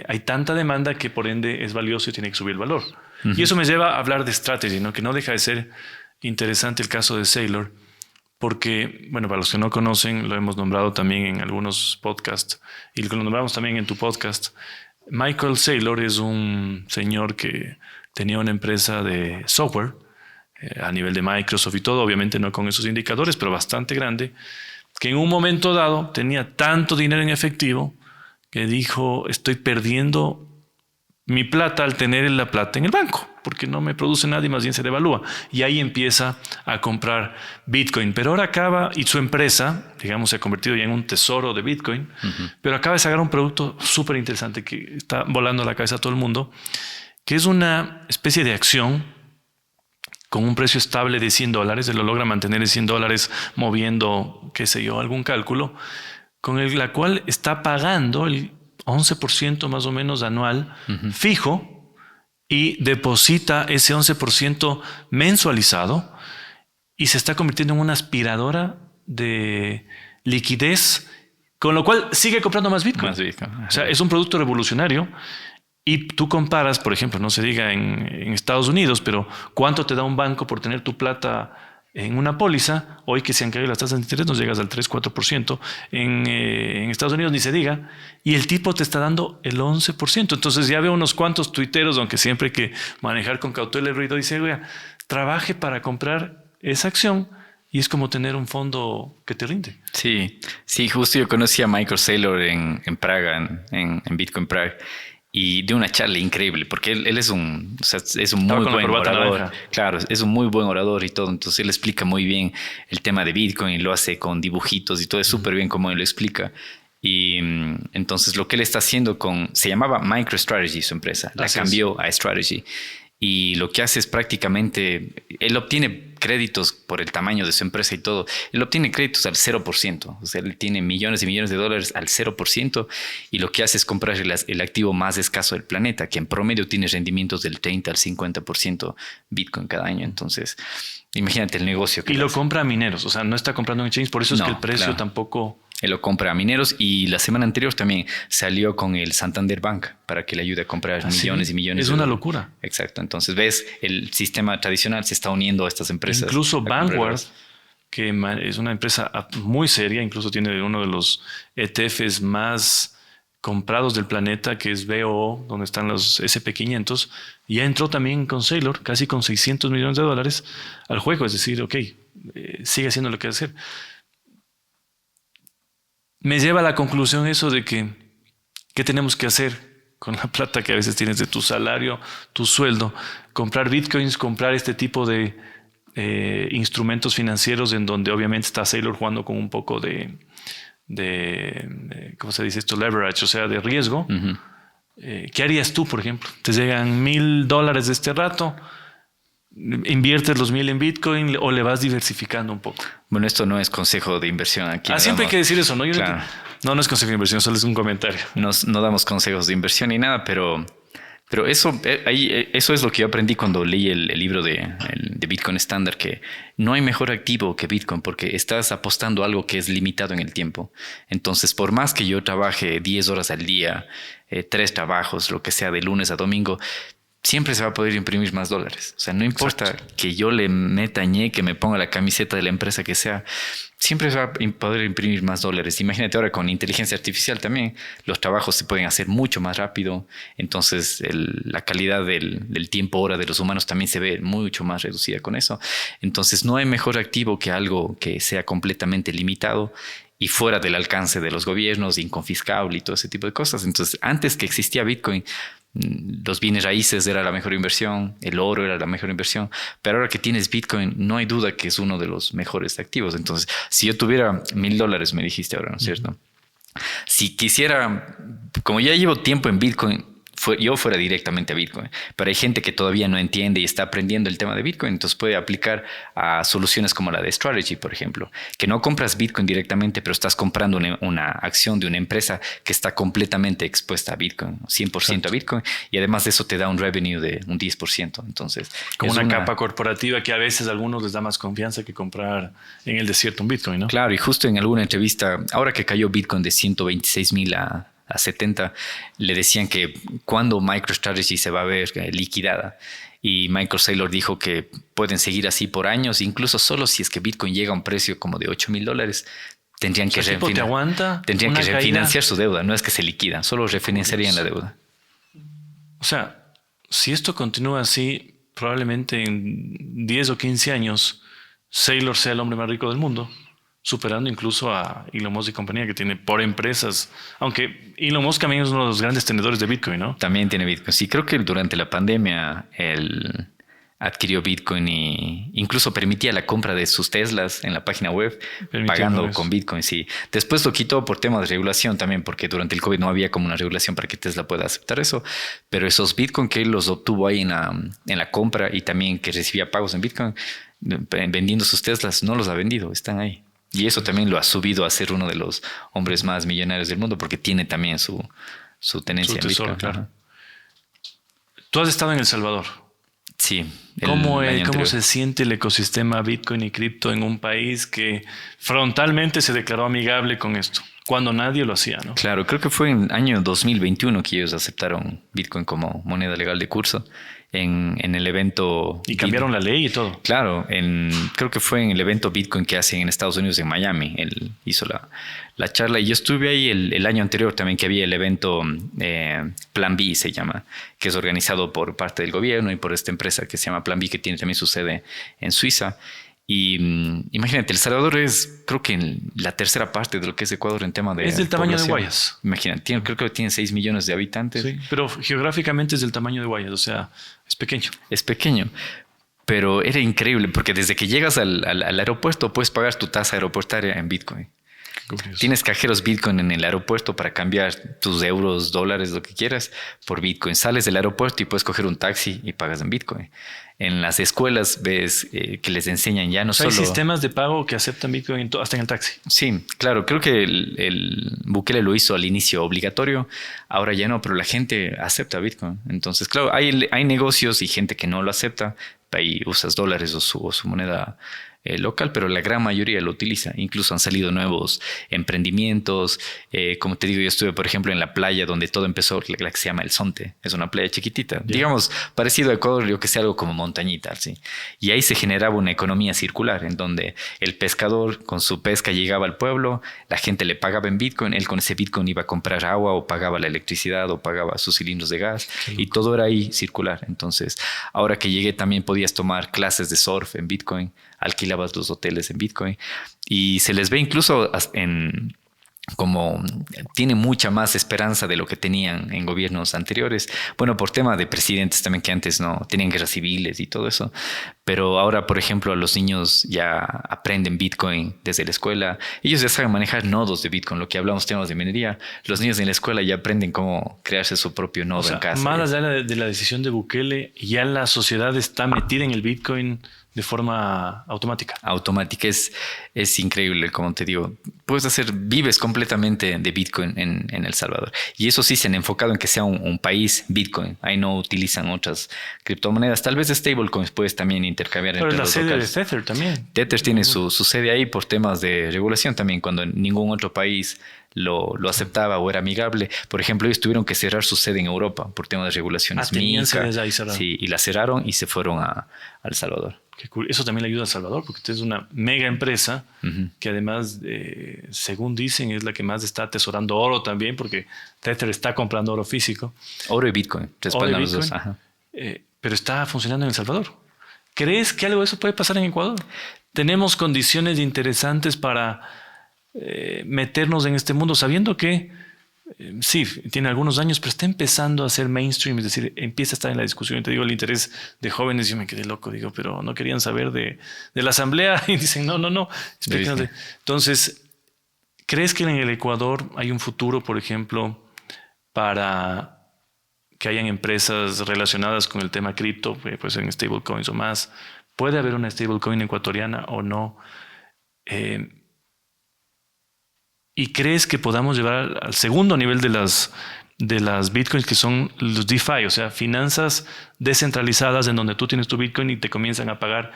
hay tanta demanda que por ende es valioso y tiene que subir el valor. Y eso me lleva a hablar de strategy, ¿no? Que no deja de ser interesante el caso de Saylor, porque, bueno, para los que no conocen, lo hemos nombrado también en algunos podcasts y lo nombramos también en tu podcast. Michael Saylor es un señor que tenía una empresa de software a nivel de Microsoft y todo, obviamente no con esos indicadores, pero bastante grande, que en un momento dado tenía tanto dinero en efectivo que dijo, estoy perdiendo mi plata al tener la plata en el banco, porque no me produce nada y más bien se devalúa. Y ahí empieza a comprar Bitcoin. Pero ahora acaba, y su empresa, digamos, se ha convertido ya en un tesoro de Bitcoin, pero acaba de sacar un producto súper interesante que está volando a la cabeza a todo el mundo, que es una especie de acción con un precio estable de $100, se lo logra mantener en $100 moviendo, qué sé yo, algún cálculo, con la cual está pagando el 11% más o menos anual fijo y deposita ese 11% mensualizado y se está convirtiendo en una aspiradora de liquidez, con lo cual sigue comprando más Bitcoin. O sea, es un producto revolucionario. Y tú comparas, por ejemplo, no se diga en Estados Unidos, pero ¿cuánto te da un banco por tener tu plata en una póliza, hoy que se han caído las tasas de interés, nos llegas al 3-4%. En Estados Unidos ni se diga, y el tipo te está dando el 11%. Entonces ya veo unos cuantos tuiteros, aunque siempre hay que manejar con cautela el ruido, dice, oiga, trabaje para comprar esa acción y es como tener un fondo que te rinde. Sí, sí, justo yo conocí a Michael Saylor en Praga, en Bitcoin Prague. Y de una charla increíble, porque él es un, o sea, es un muy buen orador. Naranja. Claro, es un muy buen orador y todo. Entonces él explica muy bien el tema de Bitcoin y lo hace con dibujitos y todo. Es súper bien como él lo explica. Y entonces lo que él está haciendo se llamaba MicroStrategy su empresa. La cambió a Strategy. Y lo que hace es prácticamente, él obtiene créditos por el tamaño de su empresa y todo. Él obtiene créditos al 0%. O sea, él tiene millones y millones de dólares al 0%. Y lo que hace es comprar el activo más escaso del planeta, que en promedio tiene rendimientos del 30 al 50% Bitcoin cada año. Entonces, imagínate el negocio que Y lo hace. compra a mineros. O sea, no está comprando en exchange. Por eso es que el precio tampoco... Él lo compra a mineros y la semana anterior también salió con el Santander Bank para que le ayude a comprar millones y millones. Es una locura. Exacto. Entonces, ves, el sistema tradicional se está uniendo a estas empresas. Incluso Vanguard, que es una empresa muy seria, incluso tiene uno de los ETFs más comprados del planeta, que es BOO, donde están los SP500, ya entró también con Saylor, casi con $600 millones al juego. Es decir, ok, sigue haciendo lo que hacer. Me lleva a la conclusión eso de que ¿qué tenemos que hacer con la plata que a veces tienes de tu salario, tu sueldo? Comprar bitcoins, comprar este tipo de instrumentos financieros en donde obviamente está Saylor jugando con un poco de ¿cómo se dice esto? Leverage, o sea, de riesgo. Uh-huh. ¿Qué harías tú, por ejemplo? Te llegan $1,000 de este rato, inviertes los 1,000 en Bitcoin o le vas diversificando un poco. Bueno, esto no es consejo de inversión aquí. Siempre hay que decir eso, ¿no? Claro. No es consejo de inversión, solo es un comentario. No damos consejos de inversión ni nada, pero eso es lo que yo aprendí cuando leí el libro de Bitcoin Standard, que no hay mejor activo que Bitcoin porque estás apostando a algo que es limitado en el tiempo. Entonces, por más que yo trabaje 10 horas al día, 3 trabajos, lo que sea, de lunes a domingo, siempre se va a poder imprimir más dólares. O sea, no importa que yo le meta que me ponga la camiseta de la empresa que sea, siempre se va a poder imprimir más dólares. Imagínate ahora con inteligencia artificial también, los trabajos se pueden hacer mucho más rápido. Entonces, la calidad del tiempo hora de los humanos también se ve mucho más reducida con eso. Entonces, no hay mejor activo que algo que sea completamente limitado y fuera del alcance de los gobiernos, inconfiscable y todo ese tipo de cosas. Entonces, antes que existía Bitcoin, los bienes raíces era la mejor inversión, el oro era la mejor inversión, pero ahora que tienes Bitcoin no hay duda que es uno de los mejores activos. Entonces, si yo tuviera $1,000, me dijiste ahora, ¿no es cierto? Si quisiera, como ya llevo tiempo en Bitcoin, yo fuera directamente a Bitcoin, pero hay gente que todavía no entiende y está aprendiendo el tema de Bitcoin, entonces puede aplicar a soluciones como la de Strategy, por ejemplo, que no compras Bitcoin directamente, pero estás comprando una acción de una empresa que está completamente expuesta a Bitcoin, 100% a Bitcoin, y además de eso te da un revenue de un 10%. Entonces, como una capa corporativa que a veces a algunos les da más confianza que comprar en el desierto un Bitcoin, ¿no? Claro, y justo en alguna entrevista, ahora que cayó Bitcoin de 126,000 a 70, le decían que cuando MicroStrategy se va a ver liquidada. Y Michael Saylor dijo que pueden seguir así por años, incluso solo si es que Bitcoin llega a un precio como de $8,000, tendrían que refinanciar su deuda. No es que se liquidan, solo refinanciarían la deuda. O sea, si esto continúa así, probablemente en 10 o 15 años, Saylor sea el hombre más rico del mundo, superando incluso a Elon Musk y compañía, que tiene por empresas. Aunque Elon Musk también es uno de los grandes tenedores de Bitcoin, ¿no? También tiene Bitcoin. Sí, creo que durante la pandemia él adquirió Bitcoin y incluso permitía la compra de sus Teslas en la página web pagando con Bitcoin. Sí. Después lo quitó por temas de regulación también, porque durante el COVID no había como una regulación para que Tesla pueda aceptar eso. Pero esos Bitcoin que él los obtuvo ahí en la compra y también que recibía pagos en Bitcoin, vendiendo sus Teslas, no los ha vendido, están ahí. Y eso también lo ha subido a ser uno de los hombres más millonarios del mundo porque tiene también su tenencia en Bitcoin. Claro. Tú has estado en El Salvador. Sí. ¿Cómo se siente el ecosistema Bitcoin y cripto en un país que frontalmente se declaró amigable con esto? Cuando nadie lo hacía, ¿no? Claro, creo que fue en el año 2021 que ellos aceptaron Bitcoin como moneda legal de curso. en el evento. Y cambiaron la ley y todo. Claro, creo que fue en el evento Bitcoin que hacen en Estados Unidos, en Miami. Él hizo la charla y yo estuve ahí el año anterior también, que había el evento Plan B, se llama, que es organizado por parte del gobierno y por esta empresa que se llama Plan B, que tiene también su sede en Suiza. Y imagínate, El Salvador es, creo que la tercera parte de lo que es Ecuador en tema de Es del tamaño población. de Guayas. Imagínate, creo que tiene 6 millones de habitantes. Sí, pero geográficamente es del tamaño de Guayas, o sea, es pequeño. Es pequeño, pero era increíble porque desde que llegas al aeropuerto puedes pagar tu tasa aeroportuaria en Bitcoin. Tienes cajeros Bitcoin en el aeropuerto para cambiar tus euros, dólares, lo que quieras, por Bitcoin. Sales del aeropuerto y puedes coger un taxi y pagas en Bitcoin. En las escuelas ves que les enseñan ya no solo... Hay sistemas de pago que aceptan Bitcoin hasta en el taxi. Sí, claro. Creo que el Bukele lo hizo al inicio obligatorio. Ahora ya no, pero la gente acepta Bitcoin. Entonces, claro, hay negocios y gente que no lo acepta. Ahí usas dólares o su moneda local, pero la gran mayoría lo utiliza. Incluso han salido nuevos emprendimientos. Como te digo, yo estuve, por ejemplo, en la playa donde todo empezó, la que se llama El Zonte. Es una playa chiquitita, digamos, parecido a Ecuador, yo que sé, algo como montañita, ¿sí? Y ahí se generaba una economía circular, en donde el pescador con su pesca llegaba al pueblo, la gente le pagaba en Bitcoin, él con ese Bitcoin iba a comprar agua o pagaba la electricidad o pagaba sus cilindros de gas, y todo era ahí circular. Entonces, ahora que llegué también podías tomar clases de surf en Bitcoin, alquilabas los hoteles en Bitcoin y se les ve incluso como tiene mucha más esperanza de lo que tenían en gobiernos anteriores. Bueno, por tema de presidentes también que antes no tenían guerras civiles y todo eso. Pero ahora, por ejemplo, los niños ya aprenden Bitcoin desde la escuela. Ellos ya saben manejar nodos de Bitcoin, lo que hablamos temas de minería. Los niños en la escuela ya aprenden cómo crearse su propio nodo en casa. Más allá de la decisión de Bukele, ya la sociedad está metida en el Bitcoin de forma automática. Automática es increíble, como te digo. Vives completamente de Bitcoin en El Salvador. Y eso sí se han enfocado en que sea un país Bitcoin. Ahí no utilizan otras criptomonedas. Tal vez stablecoins puedes también intercambiar entre los locales. Pero la sede de Tether también. Tether tiene su sede ahí por temas de regulación también, cuando ningún otro país lo aceptaba o era amigable. Por ejemplo, ellos tuvieron que cerrar su sede en Europa por temas de regulaciones. Tenían sedes ahí cerradas. Sí, y la cerraron y se fueron a El Salvador. Qué cool. Eso también le ayuda a El Salvador, porque es una mega empresa que además, según dicen, es la que más está atesorando oro también, porque Tether está comprando oro físico. Oro y Bitcoin. Respaldan los dos. Ajá. Pero está funcionando en El Salvador. ¿Crees que algo de eso puede pasar en Ecuador? Tenemos condiciones interesantes para meternos en este mundo, sabiendo que sí, tiene algunos años, pero está empezando a ser mainstream, es decir, empieza a estar en la discusión. Y te digo, el interés de jóvenes, yo me quedé loco, digo, pero no querían saber de la asamblea y dicen, no. Entonces, ¿crees que en el Ecuador hay un futuro, por ejemplo, para que hayan empresas relacionadas con el tema cripto, pues en stablecoins o más? ¿Puede haber una stablecoin ecuatoriana o no? ¿Y crees que podamos llevar al segundo nivel de las bitcoins, que son los DeFi, o sea, finanzas descentralizadas en donde tú tienes tu bitcoin y te comienzan a pagar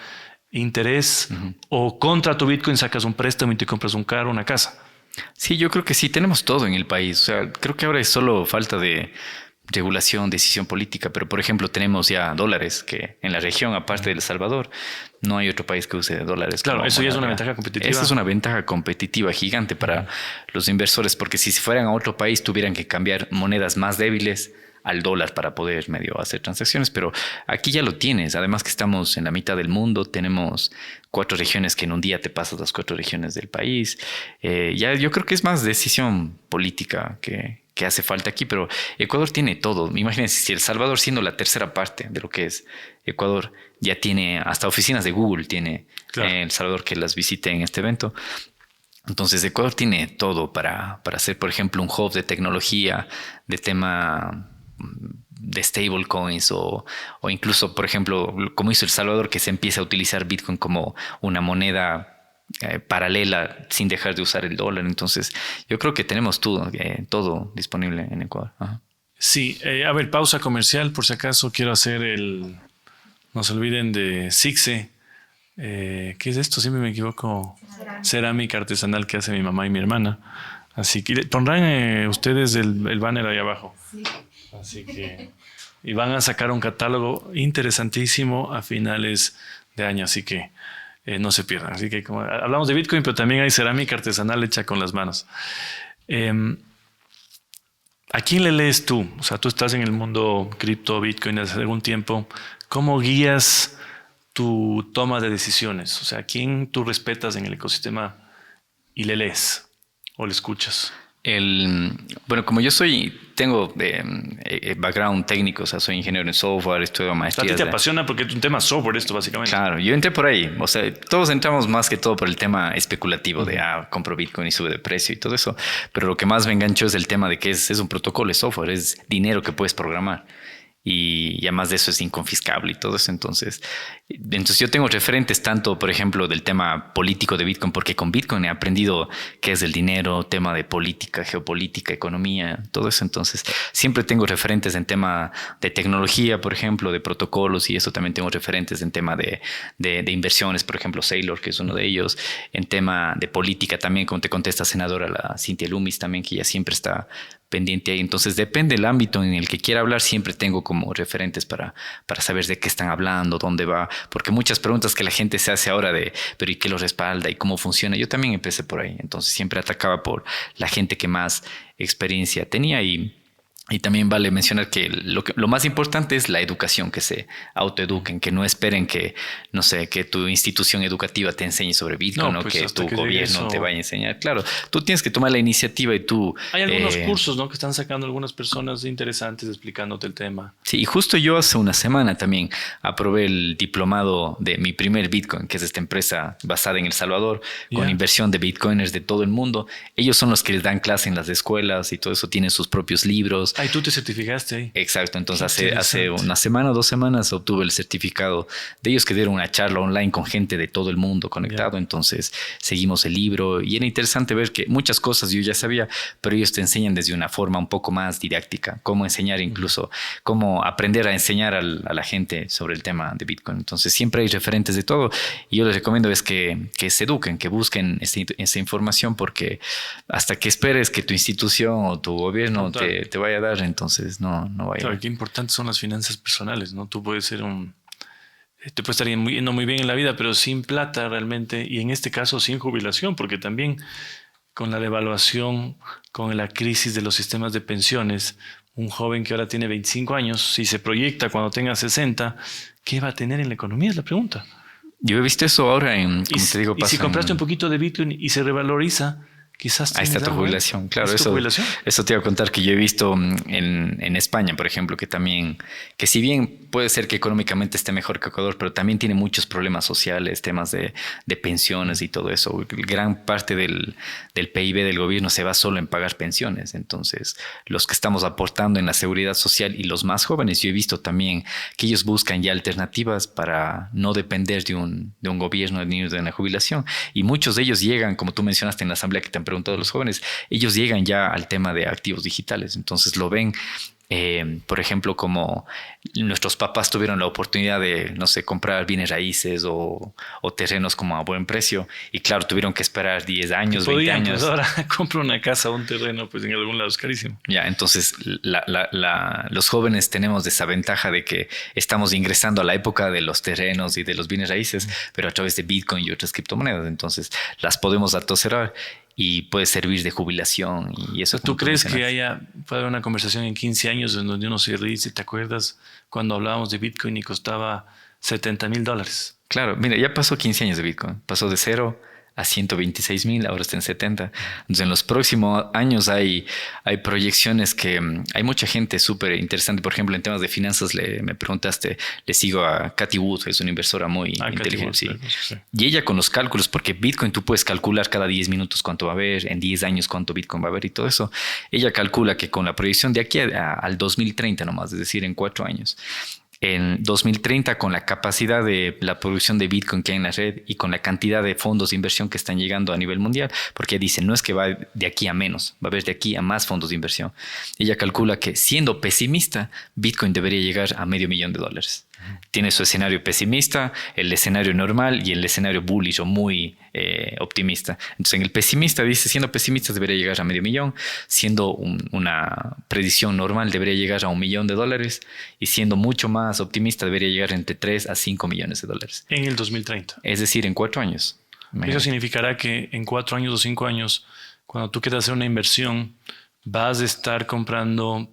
interés o contra tu bitcoin sacas un préstamo y te compras un carro, una casa? Sí, yo creo que sí, tenemos todo en el país. O sea, creo que ahora es solo falta de regulación, decisión política, pero por ejemplo tenemos ya dólares que en la región, aparte de El Salvador, no hay otro país que use dólares. Claro, eso ya es una ventaja competitiva. Esa es una ventaja competitiva gigante para los inversores, porque si fueran a otro país tuvieran que cambiar monedas más débiles al dólar para poder medio hacer transacciones, pero aquí ya lo tienes. Además que estamos en la mitad del mundo, tenemos 4 regiones que en un día te pasas las 4 regiones del país. Ya yo creo que es más decisión política que hace falta aquí, pero Ecuador tiene todo. Imagínense, si El Salvador, siendo la tercera parte de lo que es Ecuador, ya tiene hasta oficinas de Google, tiene El Salvador que las visite en este evento. Entonces Ecuador tiene todo para hacer, por ejemplo, un hub de tecnología, de tema de stablecoins o incluso, por ejemplo, como hizo El Salvador, que se empieza a utilizar Bitcoin como una moneda paralela sin dejar de usar el dólar. Entonces yo creo que tenemos todo disponible en Ecuador. Ajá. Sí, a ver, pausa comercial por si acaso. Quiero hacer no se olviden de Sixe. ¿Qué es esto? Siempre me equivoco. Cerámica artesanal que hace mi mamá y mi hermana. Así que pondrán ustedes el banner ahí abajo. Sí. Así que y van a sacar un catálogo interesantísimo a finales de año, así que no se pierdan. Así que como hablamos de Bitcoin, pero también hay cerámica artesanal hecha con las manos. ¿A quién le lees tú? O sea, tú estás en el mundo cripto, Bitcoin hace algún tiempo. ¿Cómo guías tu toma de decisiones? O sea, ¿a quién tú respetas en el ecosistema y le lees o le escuchas? Bueno, como yo tengo background técnico, o sea, soy ingeniero en software, estudio maestría. A ti te apasiona porque es un tema software esto, básicamente. Claro, yo entré por ahí. O sea, todos entramos más que todo por el tema especulativo de, compro Bitcoin y sube de precio y todo eso. Pero lo que más me enganchó es el tema de que es un protocolo de software, es dinero que puedes programar. Y además de eso es inconfiscable y todo eso. Entonces yo tengo referentes tanto, por ejemplo, del tema político de Bitcoin, porque con Bitcoin he aprendido qué es el dinero, tema de política, geopolítica, economía, todo eso. Entonces siempre tengo referentes en tema de tecnología, por ejemplo, de protocolos, y eso también tengo referentes en tema de inversiones, por ejemplo, Saylor, que es uno de ellos, en tema de política también, como te contesta senadora la Cynthia Lummis también, que ella siempre está pendiente ahí. Entonces depende del ámbito en el que quiera hablar, siempre tengo como referentes para saber de qué están hablando, dónde va, porque muchas preguntas que la gente se hace ahora de, pero ¿y qué lo respalda? ¿Y cómo funciona? Yo también empecé por ahí, entonces siempre atacaba por la gente que más experiencia tenía. Y también vale mencionar que lo más importante es la educación, que se autoeduquen, que no esperen que, no sé, que tu institución educativa te enseñe sobre Bitcoin, o que tu gobierno te vaya a enseñar. Claro, tú tienes que tomar la iniciativa y tú... Hay algunos cursos, ¿no?, que están sacando algunas personas interesantes explicándote el tema. Sí, y justo yo hace una semana también aprobé el diplomado de mi primer Bitcoin, que es esta empresa basada en El Salvador, con inversión de Bitcoiners de todo el mundo. Ellos son los que les dan clase en las escuelas y todo eso, tienen sus propios libros. Tú te certificaste ahí. Exacto, entonces hace una semana o 2 semanas obtuve el certificado de ellos, que dieron una charla online con gente de todo el mundo conectado. Entonces seguimos el libro y era interesante ver que muchas cosas yo ya sabía, pero ellos te enseñan desde una forma un poco más didáctica, cómo enseñar, incluso cómo aprender a enseñar a la gente sobre el tema de Bitcoin. Entonces siempre hay referentes de todo, y yo les recomiendo es que se eduquen, que busquen esa información, porque hasta que esperes que tu institución o tu gobierno te vaya a dar, entonces no vaya. Claro, qué importantes son las finanzas personales, ¿no? Tú puedes ser te puedes estar yendo muy bien en la vida, pero sin plata realmente, y en este caso sin jubilación, porque también con la devaluación, con la crisis de los sistemas de pensiones, un joven que ahora tiene 25 años, si se proyecta cuando tenga 60, ¿qué va a tener en la economía? Es la pregunta. Yo he visto eso ahora y si compraste un poquito de Bitcoin y se revaloriza, quizás ahí está tu jubilación, claro. ¿Jubilación? Eso te iba a contar, que yo he visto en España, por ejemplo, que si bien puede ser que económicamente esté mejor que Ecuador, pero también tiene muchos problemas sociales, temas de pensiones y todo eso. Gran parte del PIB del gobierno se va solo en pagar pensiones. Entonces, los que estamos aportando en la seguridad social y los más jóvenes, yo he visto también que ellos buscan ya alternativas para no depender de un gobierno ni de una jubilación. Y muchos de ellos llegan, como tú mencionaste en la asamblea que te han preguntado los jóvenes, ellos llegan ya al tema de activos digitales. Entonces lo ven, por ejemplo, como nuestros papás tuvieron la oportunidad de, no sé, comprar bienes raíces o terrenos como a buen precio, y claro, tuvieron que esperar 10 años, 20 años. Pues ahora compro una casa o un terreno, pues en algún lado es carísimo. Ya, entonces los jóvenes tenemos esa ventaja de que estamos ingresando a la época de los terrenos y de los bienes raíces, pero a través de Bitcoin y otras criptomonedas. Entonces las podemos atoserar y puede servir de jubilación y eso. ¿Tú crees que puede haber una conversación en 15 años en donde uno se ríe? ¿Te acuerdas cuando hablábamos de Bitcoin y costaba $70,000? Claro, mira, ya pasó 15 años de Bitcoin. Pasó de 0 a 126,000, ahora está en 70. Entonces, en los próximos años hay proyecciones que hay mucha gente súper interesante. Por ejemplo, en temas de finanzas, me preguntaste, le sigo a Cathie Wood, es una inversora muy inteligente. Wood, sí. Y ella con los cálculos, porque Bitcoin tú puedes calcular cada 10 minutos cuánto va a haber, en 10 años cuánto Bitcoin va a haber y todo eso. Ella calcula que con la proyección de aquí al 2030 nomás, es decir, en 4 años, en 2030, con la capacidad de la producción de Bitcoin que hay en la red y con la cantidad de fondos de inversión que están llegando a nivel mundial, porque dicen, no es que va de aquí a menos, va a haber de aquí a más fondos de inversión. Ella calcula que, siendo pesimista, Bitcoin debería llegar a $500,000. Tiene su escenario pesimista, el escenario normal y el escenario bullish o muy optimista. Entonces, en el pesimista dice, siendo pesimista debería llegar a $500,000, siendo una predicción normal debería llegar a $1,000,000 y siendo mucho más optimista debería llegar entre $3 a $5,000,000. En el 2030. Es decir, en 4 años. Eso significará que en 4 años o 5 años, cuando tú quieras hacer una inversión, vas a estar comprando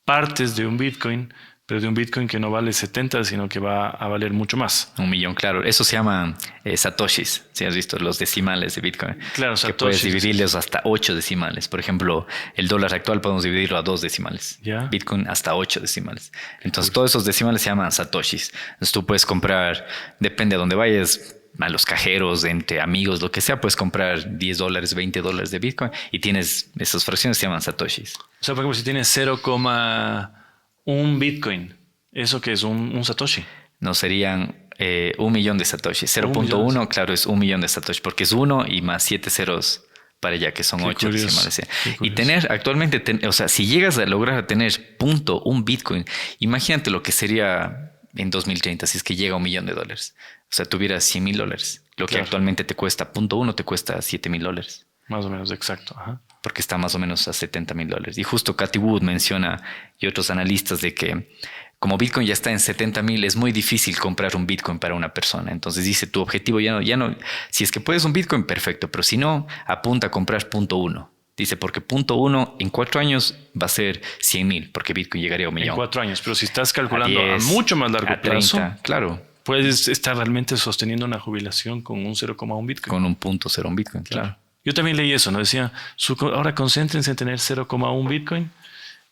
partes de un Bitcoin, pero de un Bitcoin que no vale 70, sino que va a valer mucho más. 1,000,000, claro. Eso se llama satoshis, si has visto los decimales de Bitcoin. Claro, que puedes dividirlos hasta 8 decimales. Por ejemplo, el dólar actual podemos dividirlo a 2 decimales. ¿Ya? Bitcoin hasta 8 decimales. Entonces, todos esos decimales se llaman satoshis. Entonces, tú puedes comprar, depende a dónde vayas, a los cajeros, entre amigos, lo que sea, puedes comprar $10, $20 de Bitcoin y tienes esas fracciones, se llaman satoshis. O sea, por ejemplo, si tienes 0,1 Bitcoin, ¿eso qué es? ¿Un Satoshi? No, serían 1,000,000 de satoshis. 0.1, claro, es 1,000,000 de satoshis, porque es 1 y más 7 ceros para allá, que son 8 decimales. Y tener actualmente, o sea, si llegas a lograr tener .1 Bitcoin, imagínate lo que sería en 2030 si es que llega a $1,000,000. O sea, tuvieras $100,000. Lo que actualmente te cuesta .1 te cuesta $7,000. Más o menos, exacto. Ajá. Porque está más o menos a $70,000. Y justo Cathie Wood menciona, y otros analistas, de que como Bitcoin ya está en 70,000, es muy difícil comprar un Bitcoin para una persona. Entonces dice, tu objetivo ya no, si es que puedes un Bitcoin, perfecto, pero si no, apunta a comprar .1. Dice, porque .1 en 4 años va a ser 100,000, porque Bitcoin llegaría a 1,000,000. En 4 años, pero si estás calculando a 10, a mucho más largo a 30, plazo, claro, puedes estar realmente sosteniendo una jubilación con un 0,1 Bitcoin. con un .01 Bitcoin, claro. Yo también leí eso, ¿no? Decía, ahora concéntrense en tener 0,1 Bitcoin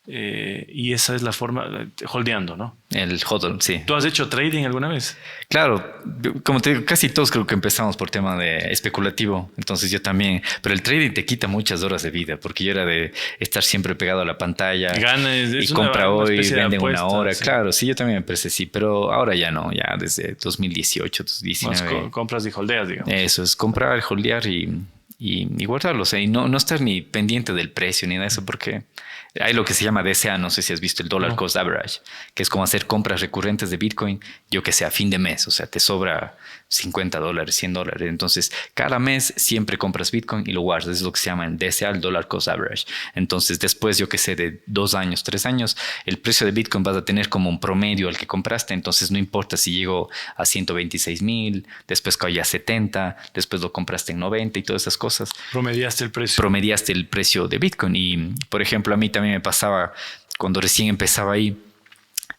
y esa es la forma, holdeando, ¿no? El hodl, sí. ¿Tú has hecho trading alguna vez? Claro, como te digo, casi todos creo que empezamos por tema de especulativo, entonces yo también, pero el trading te quita muchas horas de vida, porque yo era de estar siempre pegado a la pantalla y compra hoy, vende una hora, sí. Claro, sí, yo también me empecé, sí, pero ahora ya no, ya desde 2018, 2019. Más compras y holdeas, digamos. Eso es, comprar, holdear y guardarlo, o sea, y no estar ni pendiente del precio ni de eso, porque hay lo que se llama DCA, no sé si has visto el Dollar Cost Average, que es como hacer compras recurrentes de Bitcoin, yo que sé, a fin de mes, o sea, te sobra $50, $100. Entonces, cada mes siempre compras Bitcoin y lo guardas. Es lo que se llama el DCA, el Dollar Cost Average. Entonces, después, yo que sé, de 2 años, 3 años, el precio de Bitcoin vas a tener como un promedio al que compraste. Entonces, no importa si llegó a 126,000, después cayó a 70, después lo compraste en 90 y todas esas cosas. Promediaste el precio. Promediaste el precio de Bitcoin. Y, por ejemplo, a mí también me pasaba cuando recién empezaba ahí,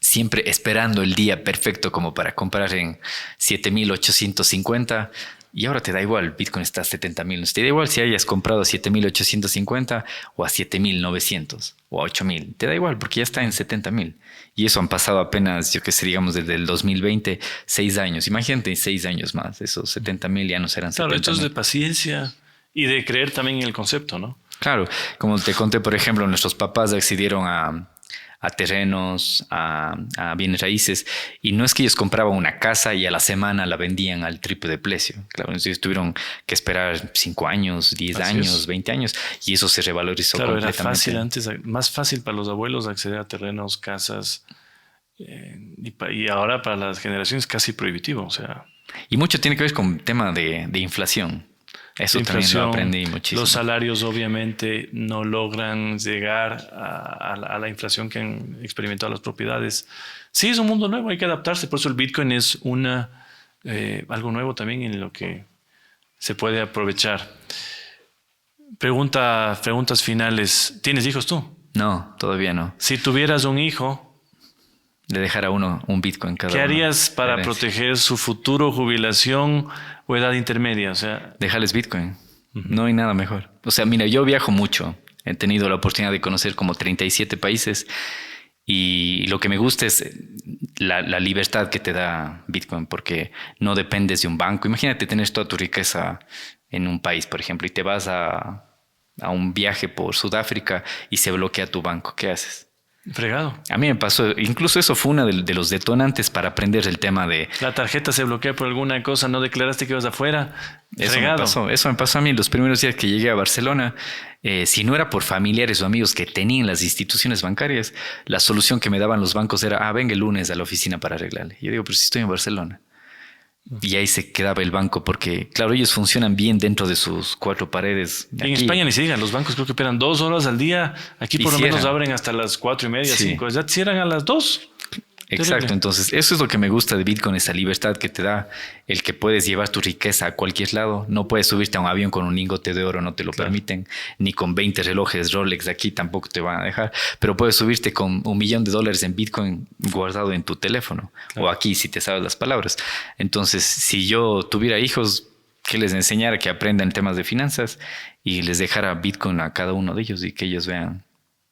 siempre esperando el día perfecto como para comprar en 7,850 y ahora te da igual, Bitcoin está a 70,000. Te da igual si hayas comprado a 7,850 o a 7,900 o a 8,000. Te da igual porque ya está en 70,000. Y eso han pasado apenas, yo que sé, digamos desde el 2020, 6 años. Imagínate 6 años más, esos 70,000 ya no serán 70,000. Claro, esto es de paciencia y de creer también en el concepto, ¿no? Claro, como te conté, por ejemplo, nuestros papás accedieron a terrenos, a bienes raíces, y no es que ellos compraban una casa y a la semana la vendían al triple de precio. Claro, ellos tuvieron que esperar 5 años, 10 años, 20 años, y eso se revalorizó completamente. Era fácil antes, más fácil para los abuelos acceder a terrenos, casas, y ahora para las generaciones casi prohibitivo, o sea. Y mucho tiene que ver con el tema de inflación. Eso también lo aprendí muchísimo. Los salarios obviamente no logran llegar a la inflación que han experimentado las propiedades. Sí, es un mundo nuevo, hay que adaptarse. Por eso el Bitcoin es algo nuevo también en lo que se puede aprovechar. Preguntas finales. ¿Tienes hijos tú? No, todavía no. Si tuvieras un hijo, de dejar a uno un Bitcoin cada uno. ¿Qué harías para proteger su futuro, jubilación o edad intermedia? O sea, dejarles Bitcoin. No hay nada mejor. O sea, mira, yo viajo mucho. He tenido la oportunidad de conocer como 37 países y lo que me gusta es la libertad que te da Bitcoin, porque no dependes de un banco. Imagínate tener toda tu riqueza en un país, por ejemplo, y te vas a un viaje por Sudáfrica y se bloquea tu banco. ¿Qué haces? Fregado. A mí me pasó, incluso eso fue uno de los detonantes para aprender el tema de... La tarjeta se bloquea por alguna cosa, no declaraste que ibas afuera. Fregado. Eso me pasó a mí los primeros días que llegué a Barcelona. Si no era por familiares o amigos que tenían las instituciones bancarias, la solución que me daban los bancos era, venga el lunes a la oficina para arreglarle. Yo digo, pero si estoy en Barcelona. Y ahí se quedaba el banco porque, claro, ellos funcionan bien dentro de sus cuatro paredes. En España ni se digan, los bancos creo que operan 2 horas al día. Aquí por lo menos abren hasta las 4:30, 5. Ya cierran a las 2. Exacto, Terrible. entonces eso es lo que me gusta de Bitcoin, esa libertad que te da, el que puedes llevar tu riqueza a cualquier lado. No puedes subirte a un avión con un lingote de oro, no te lo permiten, ni con 20 relojes Rolex de aquí tampoco te van a dejar, pero puedes subirte con $1 millón en Bitcoin guardado en tu teléfono, o aquí si te sabes las palabras. Entonces, si yo tuviera hijos, que les enseñara que aprendan temas de finanzas y les dejara Bitcoin a cada uno de ellos y que ellos vean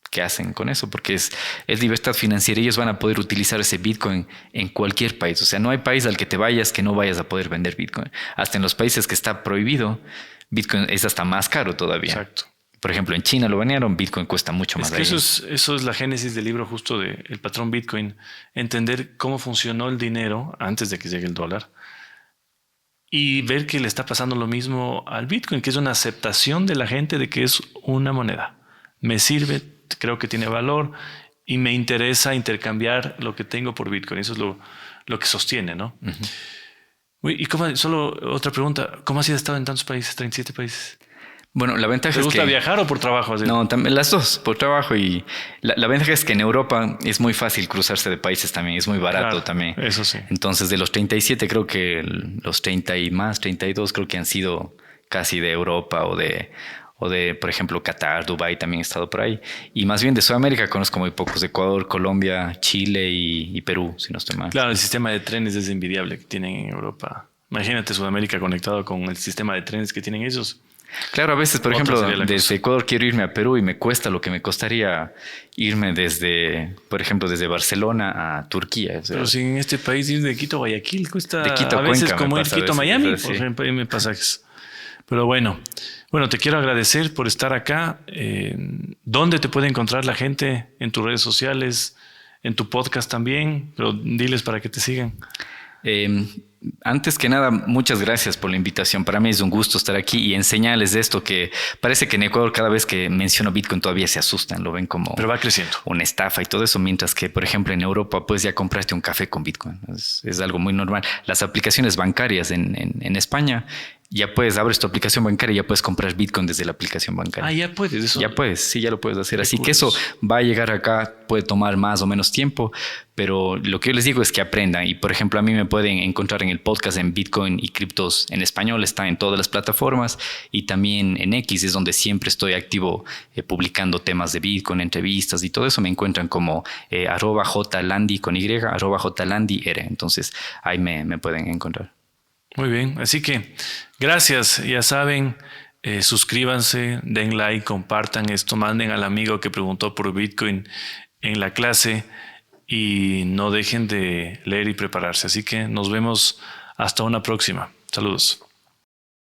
qué hacen con eso, porque es libertad financiera. Ellos van a poder utilizar ese Bitcoin en cualquier país. O sea, no hay país al que te vayas que no vayas a poder vender Bitcoin. Hasta en los países que está prohibido, Bitcoin es hasta más caro todavía. Exacto. Por ejemplo, en China lo banearon, Bitcoin cuesta mucho más. Es que eso es la génesis del libro justo de El Patrón Bitcoin. Entender cómo funcionó el dinero antes de que llegue el dólar y ver que le está pasando lo mismo al Bitcoin, que es una aceptación de la gente de que es una moneda. Me sirve, creo que tiene valor y me interesa intercambiar lo que tengo por Bitcoin. Eso es lo que sostiene, ¿no? Uh-huh. Y solo otra pregunta, ¿cómo has estado en tantos países, 37 países? Bueno, la ventaja es que... ¿Te gusta viajar o por trabajo? Así? No, las dos, por trabajo. Y la ventaja es que en Europa es muy fácil cruzarse de países también, es muy barato también. Eso sí. Entonces, de los 37, creo que los 30 y más, 32, creo que han sido casi de Europa o de, por ejemplo, Qatar, Dubái, también he estado por ahí. Y más bien de Sudamérica conozco muy pocos, de Ecuador, Colombia, Chile y Perú, si no estoy mal. Claro, el sistema de trenes es envidiable que tienen en Europa. Imagínate Sudamérica conectado con el sistema de trenes que tienen ellos. Claro, a veces, por ejemplo, desde Ecuador quiero irme a Perú y me cuesta lo que me costaría irme por ejemplo, desde Barcelona a Turquía. O sea, pero si en este país ir de Quito a Guayaquil cuesta de Quito a veces Cuenca, como ir Quito a Miami, sí. por ejemplo, hay pasajes. Pero bueno, te quiero agradecer por estar acá. ¿Dónde te puede encontrar la gente? En tus redes sociales, en tu podcast también, pero diles para que te sigan. Antes que nada, muchas gracias por la invitación. Para mí es un gusto estar aquí y enseñarles de esto, que parece que en Ecuador cada vez que menciono Bitcoin todavía se asustan, lo ven como... Pero va creciendo. Una estafa y todo eso, mientras que, por ejemplo, en Europa pues ya compraste un café con Bitcoin. Es algo muy normal. Las aplicaciones bancarias en España, ya puedes, abres tu aplicación bancaria y ya puedes comprar Bitcoin desde la aplicación bancaria. Ya puedes eso. Ya puedes, sí, ya lo puedes hacer. Así curioso. que eso va a llegar acá, puede tomar más o menos tiempo, pero lo que yo les digo es que aprendan. Y por ejemplo, a mí me pueden encontrar en el podcast en Bitcoin y criptos en español, está en todas las plataformas, y también en X es donde siempre estoy activo publicando temas de Bitcoin, entrevistas y todo eso. Me encuentran como @jlandi con Y, @jlandir. Entonces ahí me pueden encontrar. Muy bien, así que gracias, ya saben, suscríbanse, den like, compartan esto, manden al amigo que preguntó por Bitcoin en la clase y no dejen de leer y prepararse. Así que nos vemos hasta una próxima. Saludos.